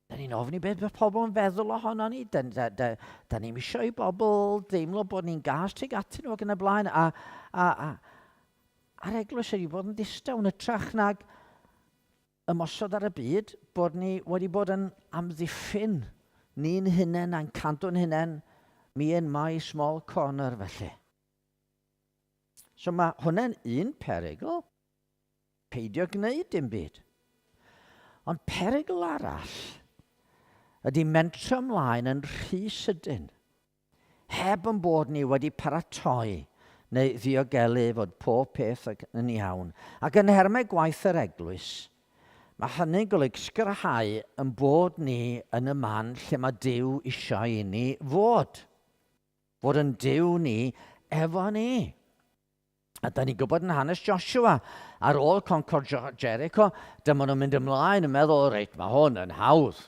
A: Da ni'n ofni beth mae pobl yn feddwl ohono ni. Da ni'n eisiau i bobl deimlo bod ni'n gas tuag atyn nhw ac yn y blaen. A'r eglwys wedi bod yn ddistaw yn ytrach nag ymosod ar y byd, bod ni wedi bod yn amddiffyn ni'n hunain a'n cadw'n hunain, me and my small corner felly. So mae hwnna'n un perygl, peidio gwneud dim byd. Ond perygl arall ydy mentro ymlaen yn rhy sydyn, heb yn bod ni wedi paratoi neu ddiogelu fod pob peth yn iawn. Ac yn hermau gwaith yr eglwys, mae hynny'n golygu sgyrhau yn bod ni yn y man lle mae Duw eisiau i ni fod. Fod yn Duw ni efo ni. A da ni'n gwybod yn hanes Joshua, ar ôl concor Jericho, dyma nhw'n mynd ymlaen yn meddwl, reit, mae hwn yn hawdd.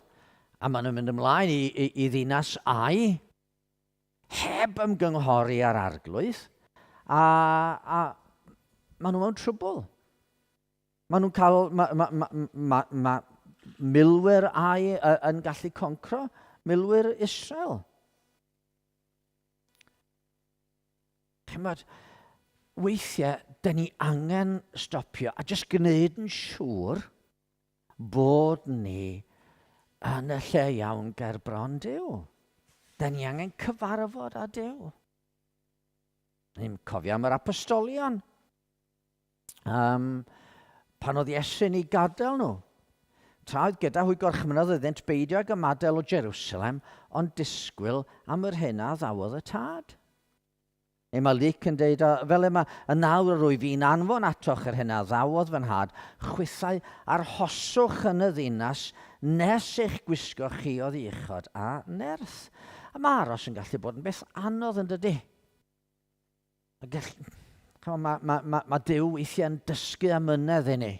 A: A maen nhw'n mynd ymlaen i ddinas Ai, heb ymgynghori ar arglwydd, a maen nhw mewn trwbl. Maen nhw'n cael, milwyr Ai yn gallu concro, milwyr Israel. Chymod, weithiau, da ni angen stopio a jyst gwneud yn siŵr bod ni yn y lle iawn ger bron Duw. Da ni angen cyfarfod â Duw. Ni'n cofio am yr apostolion. Pan oedd Iesu'n ei gadael nhw. Tra oedd gyda hwy gorchmynodd iddynt beidio ag ymadael o Jerusalem, ond disgwyl am yr hyn a ddawodd y tad. Neu mae Luc yn dweud, fel yma, y nawr rwy fi'n anfon atoch yr hyn a ddawodd fy nhad, chwythau arhoswch yn y ddinas, nes eich gwisgo chi o ddichod a nerth. A mae aros yn gallu bod yn beth anodd yn dydy. Mae Duw weithiau'n dysgu amynedd i ni.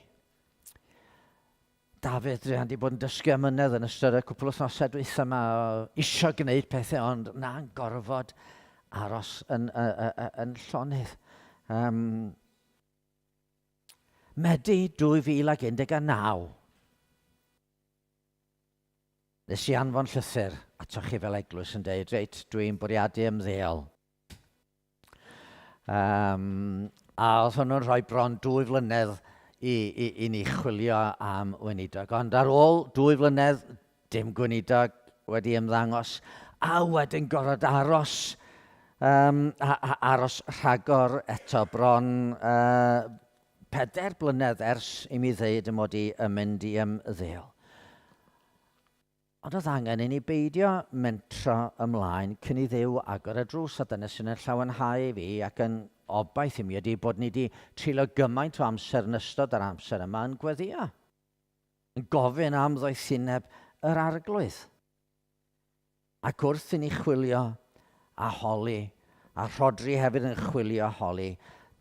A: Dafydd rhaid i bod yn dysgu amynedd yn ystod y cwpl o thnosau dwytha yma, isio gwneud pethau, ond na'n gorfod aros yn llonydd. Medi 2019. Nes i anfon llythyr atoch chi fel eglwys yn dweud, reit, dwi'n bwriadu ymddeol. A oedd hwnnw'n rhoi bron 2 flynedd i ni chwilio am weinidog. Ond ar ôl 2 flynedd, dim gweinidog wedi ymddangos, a wedyn gorfod aros rhagor eto bron 4 blynedd ers i mi ddeud mod i yn mynd i ymddeol. Ond oedd angen i ni beidio mentro ymlaen cyn i Dduw agor y drws, a dyna sy'n yn llawenhau i fi ac yn obaith i mi ydy bod ni wedi treulio gymaint o amser yn ystod yr amser yma yn gweddio. Yn gofyn am ddoethineb yr arglwydd. Ac wrth i ni chwilio a holi, a Rhodri hefyd yn chwilio a holi,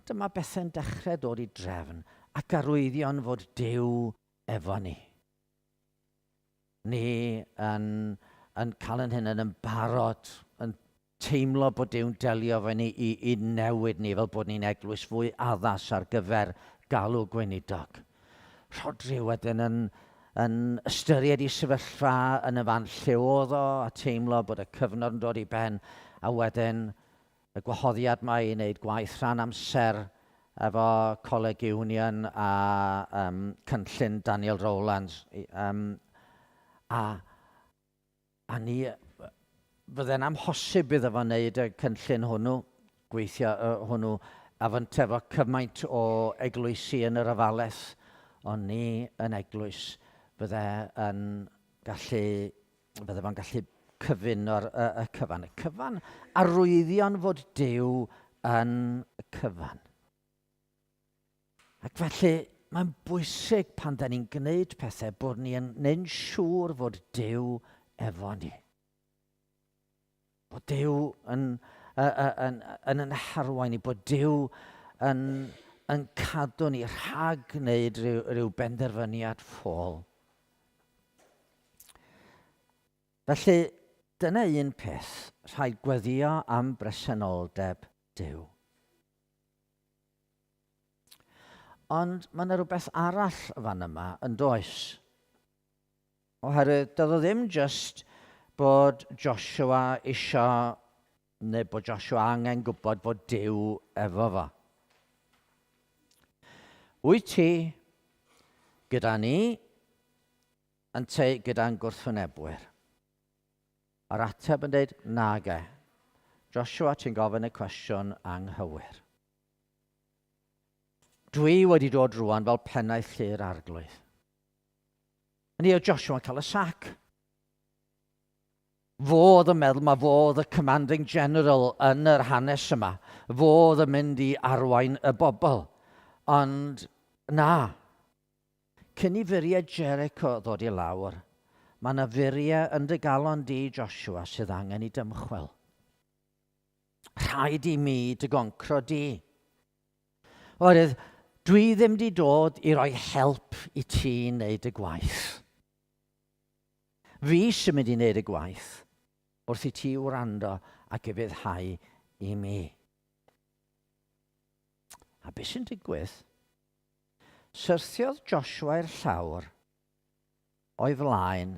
A: dyma bethau'n dechrau dod i drefn ac arwyddion fod Duw efo ni. Ni yn cael yn hyn yn barod, yn teimlo bod Duw'n delio efo ni i newid ni fel bod ni'n eglwys fwy addas ar gyfer galw gweinidog. Rhodri wedyn yn ystyried i sefyllfa yn y fan lle oedd o a teimlo bod y cyfnod yn dod i ben, a wedyn y gwahoddiad mae i wneud gwaith rhan amser efo Coleg Union a cynllun Daniel Rowlands. A ni fydde'n amhosib iddo fo wneud y cynllun hwnnw, gweithio hwnnw, a fynt efo cymaint o eglwysi yn yr ofalaeth, ond ni yn eglwys fydde fo'n gallu cyfuno'r y cyfan. Y cyfan, arwyddion fod Duw yn y cyfan. Ac felly, mae'n bwysig pan da ni'n gwneud pethau bod ni'n neud siŵr fod Duw efo ni. Bod Duw yn harwain ni, bod Duw yn cadw ni rhag gwneud rhyw benderfyniad ffôl. Felly, dyna un peth, rhaid gweddio am bresenoldeb Duw. Ond mae yna rhywbeth arall fan yma yn does. Oherwydd doedd o ddim just bod Joshua isio, neu bod Joshua angen gwybod bod Duw efo fo. Wyt ti gyda ni yn gyda'n gwrthwynebwyr? A'r ateb yn dweud, nage. Joshua, ti'n gofyn y cwestiwn anghywir. Dwi wedi dod rwan fel pennaeth lle'r arglwydd. Yn o Joshua yn cael y sac. Fo oedd yn meddwl, mae fo oedd y commanding general yn yr hanes yma. Fo oedd yn mynd i arwain y bobl. Ond na, cyn i furiau Jericho ddod i lawr, mae yna furiau yn dy galon di, Joshua, sydd angen i dymchwel. Rhaid i mi dy goncro di. Oherwydd, dwi ddim di dod i roi help i ti wneud y gwaith. Fi sy'n mynd i wneud y gwaith wrth i ti wrando a gyfiawnhau i mi. A beth sy'n digwydd? Syrthiodd Joshua i'r llawr o'i flaen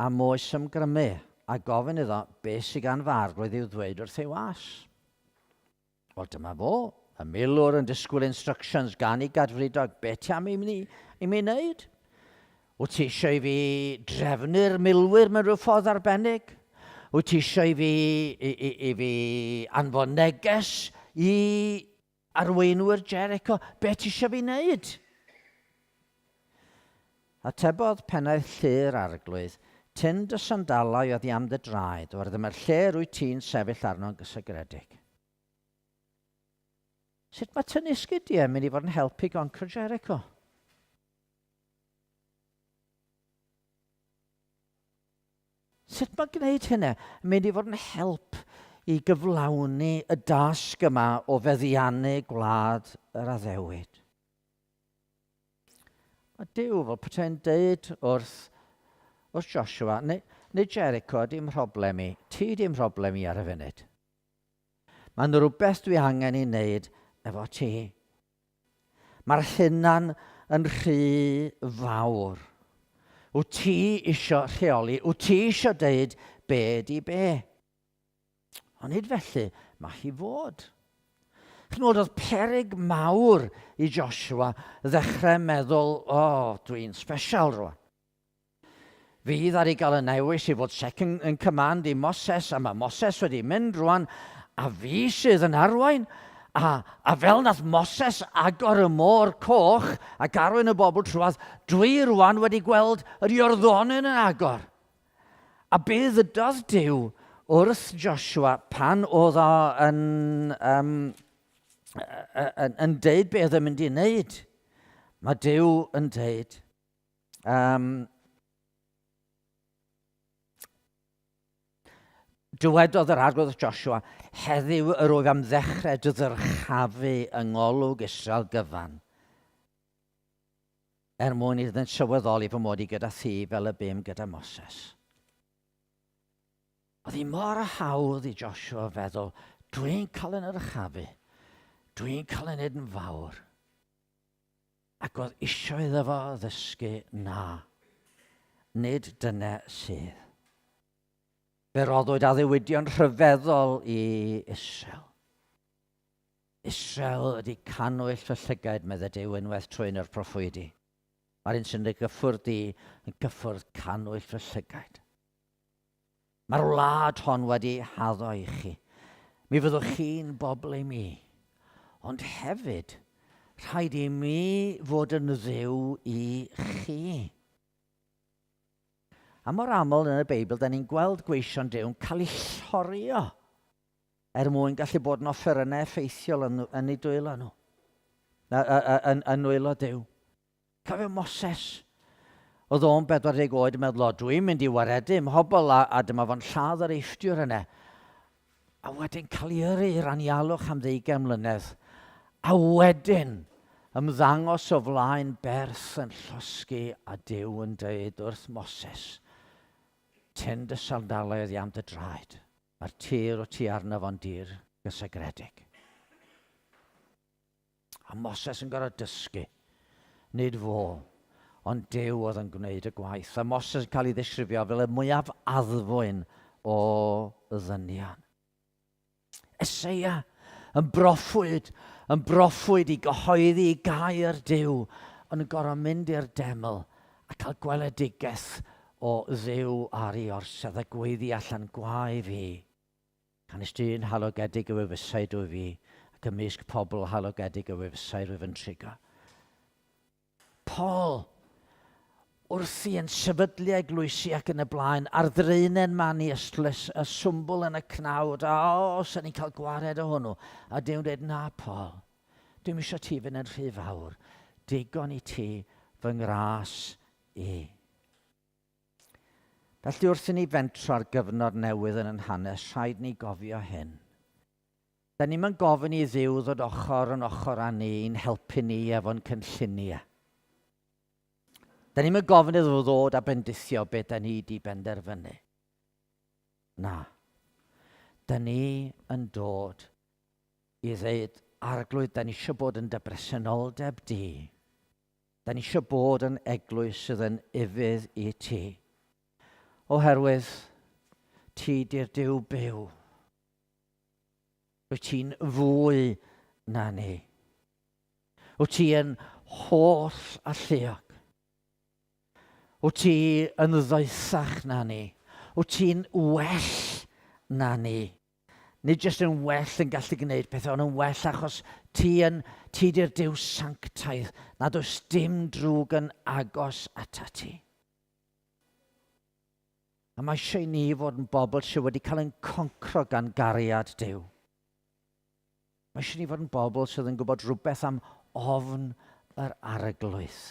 A: a moes ymgrymu a gofyn iddo beth sy'n gan farglwydd i'w ddweud wrth ei was. Wel, dyma fo, y milwr yn disgwyl instructions gan i gadfridog, beth ti am i mi wneud? Wyt ti eisiau i fi drefnu'r milwyr mewn rhyw ffordd arbennig? Wyt ti eisiau i fi anfon neges i arweinwyr Jericho? Beth ti eisiau fi wneud? Atebodd pennaeth lle'r arglwydd, tyn dy sandalau oedd i am dy draed, oherwydd mae'r lle rwyt ti'n sefyll arno'n gysegredig. Sut mae tynnu sgidiau yn mynd i fod yn helpu goncro Jericho? Sut mae gwneud hynny yn mynd i fod yn help i gyflawni y dasg yma o feddiannu gwlad yr addewid? Mae Duw fel potau'n deud wrth Joshua, neu Jericho, dim problem i. Ti dim problem i ar y funud. Mae'n rhywbeth dwi angen i wneud efo ti. Mae'r hynna'n yn rhy fawr. Wyt ti isio rheoli, wyt ti isio deud be di be. Ond nid felly, mae hi fod. Ch'mod, oedd peryg mawr i Joshua ddechrau meddwl, dwi'n special rwan. Fydd ar ei gael y newis i fod second in command i Moses, a mae Moses wedi mynd rwan, a fi sydd yn arwain. A fel nath Moses agor y môr coch ac arwain y bobl trwad, dwi rwan wedi gweld yr Iorddonen yn agor. A beth ydodd Duw wrth Joshua pan oedd o yn deud beth yn mynd i wneud? Mae Duw yn deud, dywedodd yr arglwydd Joshua, heddiw yr wyf am ddechrau dy ddyrchafu yng ngolwg Israel gyfan. Mwyn iddynt sylweddoli fy mod i gyda thi fel y bym gyda Moses. Oedd hi mor hawdd i Joshua feddwl, dwi'n cael yn yrchafu, dwi'n cael yn edrych yn fawr. Ac oedd isio iddo fo ddysgu na, nid dyna sydd. Fe roddwyd addewidion rhyfeddol i Israel. Israel ydi canwyll fy llygaid, medde Duw unwaith trwy'n yr proffwydi. Mae'r un sy'n ei gyffwrdd di yn gyffwrdd canwyll fy llygaid. Mae'r wlad hon wedi haddo i chi. Mi fyddwch chi'n bobl i mi. Ond hefyd, rhaid i mi fod yn dduw i chi. A mor aml yn y Beibl, da ni'n gweld gweision Duw'n cael ei llorio mwyn gallu bod yn offerynnau effeithiol yn ei dwylo nhw. Yn nwylo Duw. Cofio Moses. Oedd o'n 40 oed yn meddwl, dwi'n mynd i waredu mhobl a dyma fo'n lladd yr eifftiwr yna. A wedyn cael ei yrru i'r anialwch am 20 mlynedd. A wedyn ymddangos o flaen berth yn llosgu a Duw yn dweud wrth Moses, tyn dy sandalau oddi am dy draed. Mae'r tir o ti arno fo'n dir gysegredig. A Moses yn gorfod dysgu. Nid fo, ond Duw oedd yn gwneud y gwaith. A Moses yn cael ei ddisgrifio fel y mwyaf addfwyn o ddynion. Eseia yn broffwyd i gyhoeddi i gair Duw, ond yn gorfod mynd i'r deml a cael gweledigaeth o dduw ar ei orsedd a gweiddi allan gwae fi. Canis dyn halogedig y wyfysau dwi fi, ac ymysg pobl halogedig y wyfysau rwyf yn trigo. Paul, wrth i yn sefydlu eglwysi ac yn y blaen, ar ddreinen mani ystlys, y swmbl yn y cnawd, sy'n ni'n cael gwared o hwnnw. A Duw'n dweud, na Paul, dwi'n eisiau ti fynd yn rhy fawr, digon i ti fy ngras i. Felly wrth i ni fentro ar gyfnod newydd yn hanes, rhaid ni gofio hyn. Da ni'n mynd gofyn i Dduw ddod ochr yn ochr â ni, i'n helpu ni efo'n cynlluniau. Da ni'n mynd gofyn iddo ddod a bendithio beth da ni wedi benderfynu. Na. Da ni yn dod i ddeud arglwydd, da ni eisiau bod yn dy bresenoldeb di. Da ni eisiau bod yn eglwys sydd yn ifydd i ti. Oherwydd, ti di'r Duw byw. Wyt ti'n fwy na ni. Wyt ti yn holl a lleog. Wyt ti yn ddoethach na ni. Wyt ti'n well na ni. Nid jyst yn well yn gallu gwneud pethau, ond yn well achos ti di'r Duw sanctaidd, nad oes dim drwg yn agos ata ti. A mae eisiau ni fod yn bobl sydd wedi cael yn concro gan gariad Duw. Mae eisiau ni fod yn bobl sydd yn gwybod rhywbeth am ofn yr arglwydd.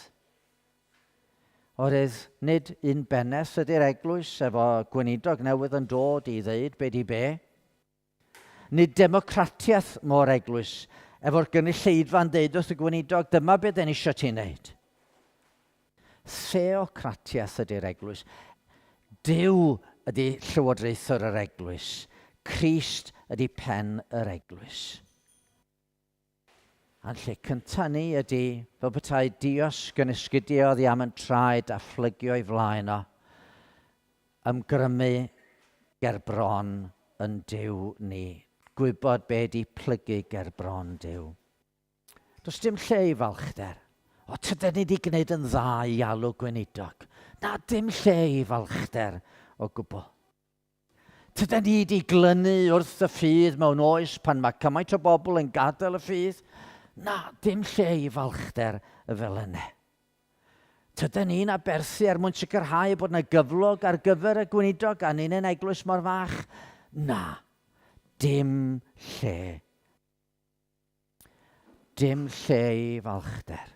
A: Oherwydd nid un bennes ydy'r eglwys efo gweinidog newydd yn dod i ddeud be di be. Nid democratiaeth mor eglwys efo'r gynulleidfa'n deud wrth y gweinidog, dyma beth yn eisiau ti'n neud. Theocratiaeth ydy'r eglwys. Duw ydy llywodraethwr yr eglwys. Crist ydy pen yr eglwys. A'n lle cyntaf ni ydy, fel petai Dios gynysgudio oddi am yn traed a fflygio i flaen o, ymgrymu ger bron yn Duw ni. Gwybod be di plygu ger bron Duw. Does dim lle i falchder. Tydyn ni wedi gwneud yn dda i alw gweinidog. Na dim lle i falchder o gwbl. Tydyn ni wedi glynu wrth y ffydd mewn oes pan mae cymaint o bobl yn gadael y ffydd. Na, dim lle i falchder fel yna. Tydyn ni'n aberthu mwyn sicrhau bod yna gyflog ar gyfer y gweinidog a ni'n yn eglwys mor fach? Na, dim lle. Dim lle i falchder.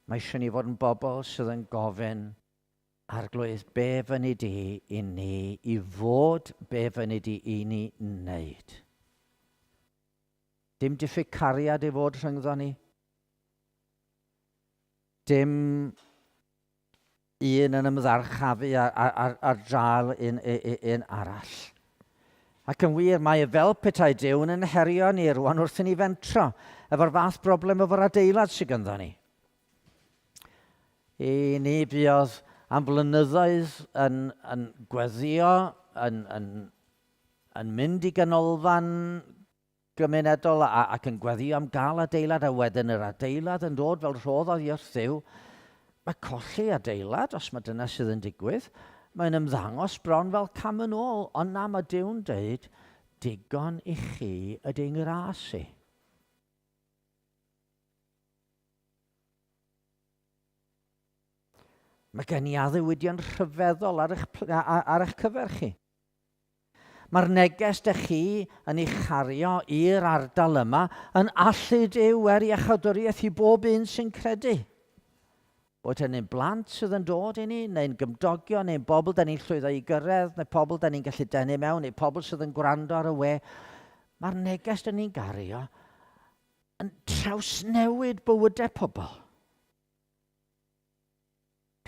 A: Mae eisiau ni fod yn bobl sydd yn gofyn arglwydd be fyny di i ni, i fod be fyny di i ni wneud. Dim diffyg cariad i fod rhyngddo ni. Dim un yn ymddarchafu ar draul un arall. Ac yn wir, mae fel petai Duw yn herio ni rwan wrth i ni fentro efo'r fath broblem efo'r adeilad sydd ganddo ni. I ni buodd am flynyddoedd yn gweddio, yn mynd i ganolfan gymunedol ac yn gweddio am gael adeilad a wedyn yr adeilad yn dod fel rhodd oddi wrth Dduw. Mae colli adeilad, os mae dyna sydd yn digwydd, mae'n ymddangos bron fel cam yn ôl, ond na mae Dduw'n dweud, digon i chi ydy'n ngras i. Mae gen i addewidion rhyfeddol ar eich cyfer chi. Mae'r neges dy chi yn eich chario i'r ardal yma yn allu Duw iachawdwriaeth i bob un sy'n credu. Bod hynny'n blant sydd yn dod i ni, neu'n gymdogion, neu'n bobl da ni'n llwyddo i gyrraedd, neu pobl da ni'n gallu denu mewn, neu pobl sydd yn gwrando ar y we. Mae'r neges da ni'n gario yn trawsnewid bywydau pobl.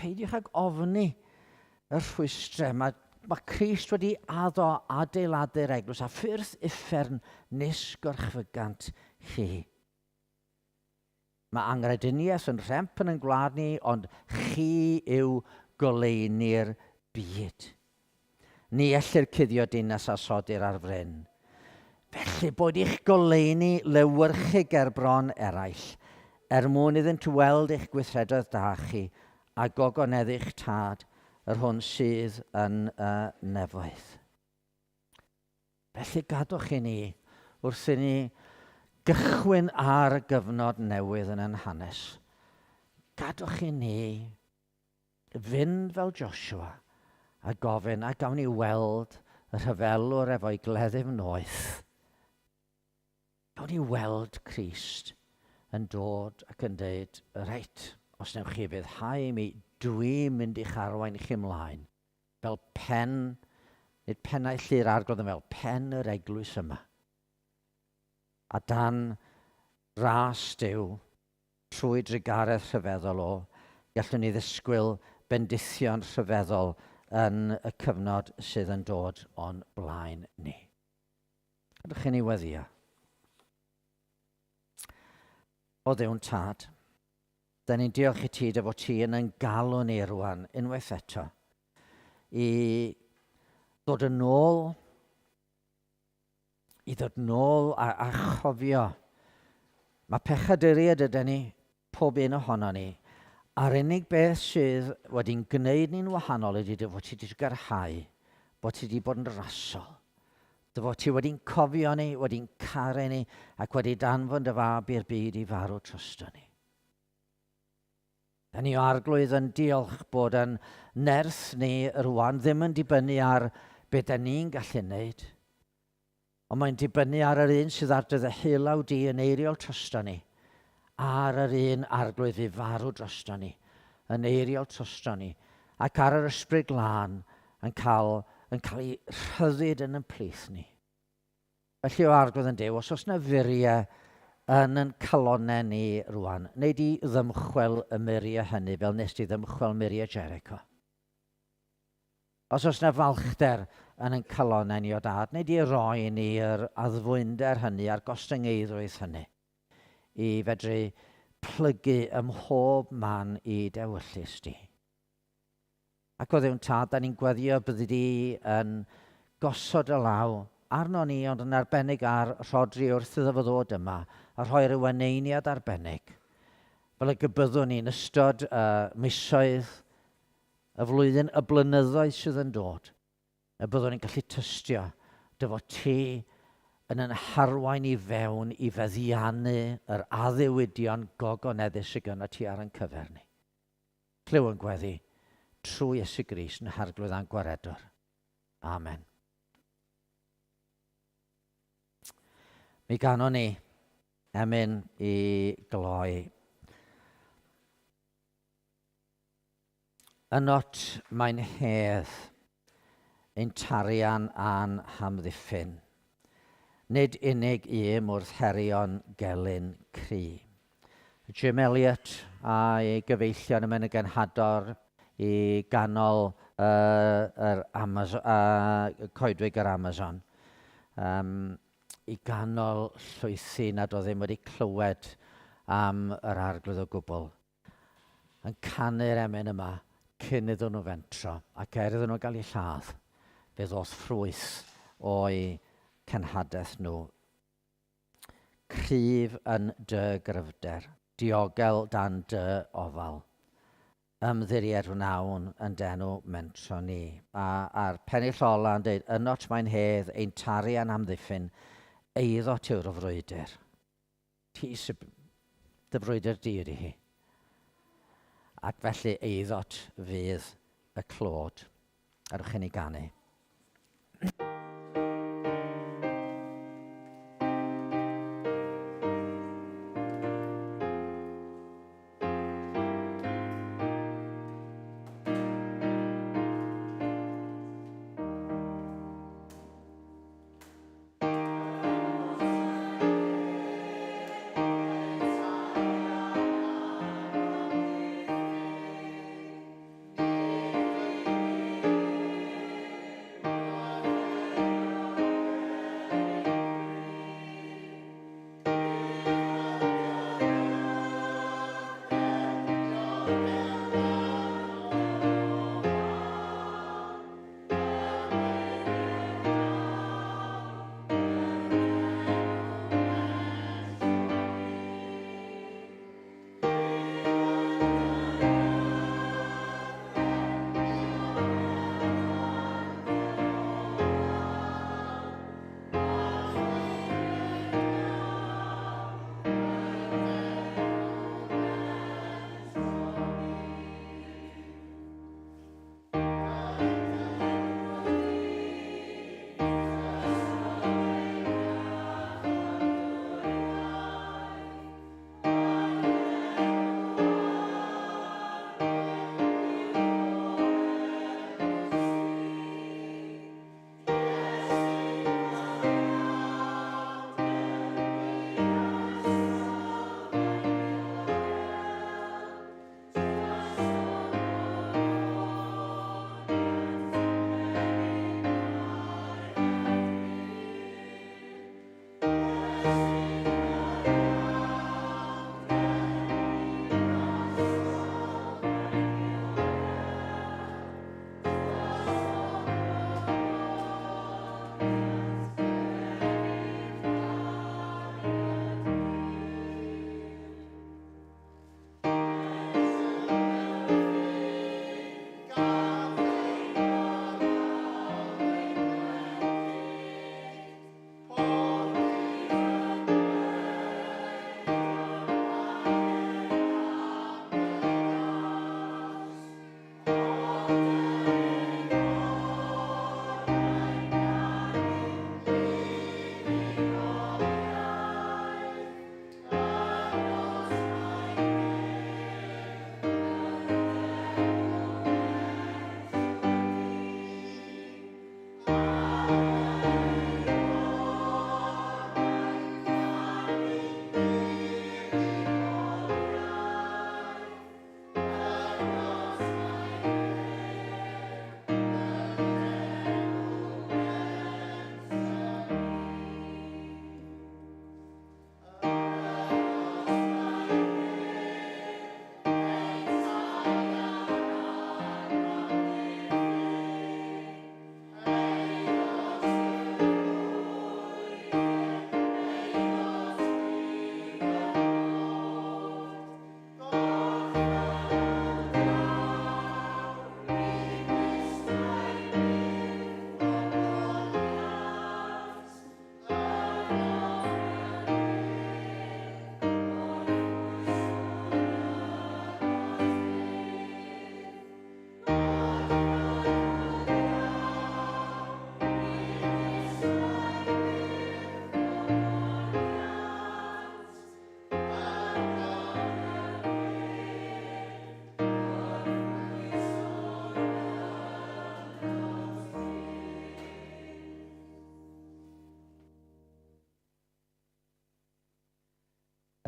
A: Peidiwch ag ofni y rhwystrau. Mae Crist wedi addo adeiladu'r eglwys a ffyrdd uffern nis gwrchfygant chi. Mae angrediniaeth yn rhemp yn gwlad ni, ond chi yw goleuni'r byd. Ni ellir cuddio dinas a sodir ar fryn. Felly bod eich goleuni lewyrchu gerbron eraill, mwyn iddynt weld eich gweithredoedd da chi a gogonedd eich tad, yr hwn sydd yn nefoedd. Felly gadwch i ni, wrth i ni gychwyn ar y gyfnod newydd yn ein hanes, gadwch i ni fynd fel Joshua a gofyn a gawn ni weld y rhyfelwr efo'i gleddyf noeth. Gawn ni weld Crist yn dod ac yn dweud, reit, os newch chi fyddhau mi, dwi'n mynd i'ch arwain chi ymlaen. Fel pen, nid pennau llu'r arglwydd, fel pen yr eglwys yma. A dan ras Duw, trwy drigaredd rhyfeddol o, gallwn ni ddisgwyl bendithion rhyfeddol yn y cyfnod sydd yn dod o'n blaen ni. Ydych chi'n ei weddio? O Dduw'n tad, da ni'n diolch i ti dy fod ti yn galw ni rwan, unwaith eto, i ddod yn ôl, a chofio. Mae pechaduriad ydy ni, pob un ohono ni, a'r unig beth sydd wedi'n gwneud ni'n wahanol ydy dy fod ti wedi garhau, bod ti wedi bod yn rasol. Dy fod ti wedi'n cofio ni, wedi'n caru ni, ac wedi danfon dy fab i'r byd i farw trosto ni. Da ni o arglwydd yn diolch bod yn nerth ni rwan ddim yn dibynnu ar beth da ni'n gallu wneud, ond mae'n dibynnu ar yr un sydd ar dy ddehilaw di yn eiriol trosto ni, ar yr un arglwydd i farw drosto ni, yn eiriol trosto ni, ac ar yr ysbryd glân yn cael ei rhyddid yn y plith ni. Felly o arglwydd yn Duw, os oes yna furiau yn calonau ni rwan, neu di ddymchwel y muriau hynny fel nes di ddymchwel muriau Jericho. Os oes yna falchder yn calonau ni o dad, neu di roi ni'r addfwynder hynny a'r gostyngeidrwydd hynny i fedru plygu ym mhob man i dewyllus di. Ac o Dduw'n tad, da ni'n gweddio byddi di yn gosod y law arno ni, ond yn arbennig ar rhodri wrth iddo fo ddod yma, a rhoi ryw aneiniad arbennig. Fel y gybyddwn ni'n ystod misoedd, y flwyddyn, y blynyddoedd sydd yn dod, y byddwn ni'n gallu tystio dy fod ti yn ein harwain i fewn i feddiannu yr addewidion gogoneddus sy gyda ti ar ein cyfer ni. Clyw yn gweddi, trwy Iesu Grist yn harglwydd a'n gwaredwr. Amen. Mi ganon ni emyn i gloi. Ynot mae'n hedd ein tarian a'n hamddiffyn. Nid unig wrth herion gelyn cry. Jim Elliot a'i gyfeillion yn y genhador i ganol yr coedwig yr Amazon. I ganol llwythi nad o ddim wedi clywed am yr arglwydd o gwbl. Yn canu'r emyn yma cyn iddyn nhw fentro ac iddyn nhw gael eu lladd. Fe ddoth ffrwyth o'i cenhadaeth nhw. Cryf yn dy gryfder, diogel dan dy ofal. Ymddiried wnawn yn denw mentro ni. A'r pennill ola yn dweud, ynot mae'n hedd ein tarian amddiffyn, eiddo tiw'r o frwydr. Ti sy'n dy frwydr di ydi hi. Ac felly eiddot fydd y clod. Arwch i ni ganu.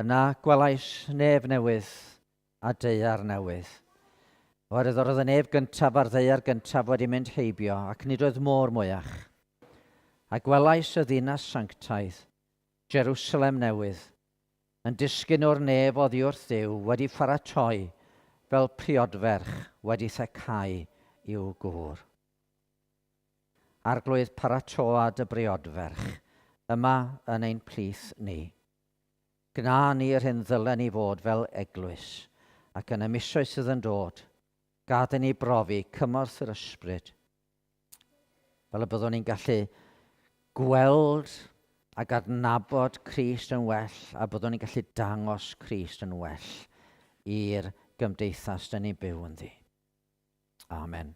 A: Yna gwelais neb newydd a deiar newydd. Oherwydd oedd y neb gyntaf a'r deiar gyntaf wedi mynd heibio ac nid oedd môr mwyach. A gwelais y ddinas sanctaidd, Jerusalem newydd, yn disgyn o'r neb oddi wrth Dduw wedi pharatoi fel priodferch wedi thecau i'w gŵr. Arglwydd paratoad y briodferch, yma yn ein plith ni. Gna ni'r hyn ddylen ni fod fel eglwys, ac yn y misoedd sydd yn dod, gadael ni brofi cymorth yr ysbryd, fel y byddwn ni'n gallu gweld ac adnabod Crist yn well, a byddwn ni'n gallu dangos Crist yn well i'r gymdeithas dyn ni'n byw ynddi. Amen.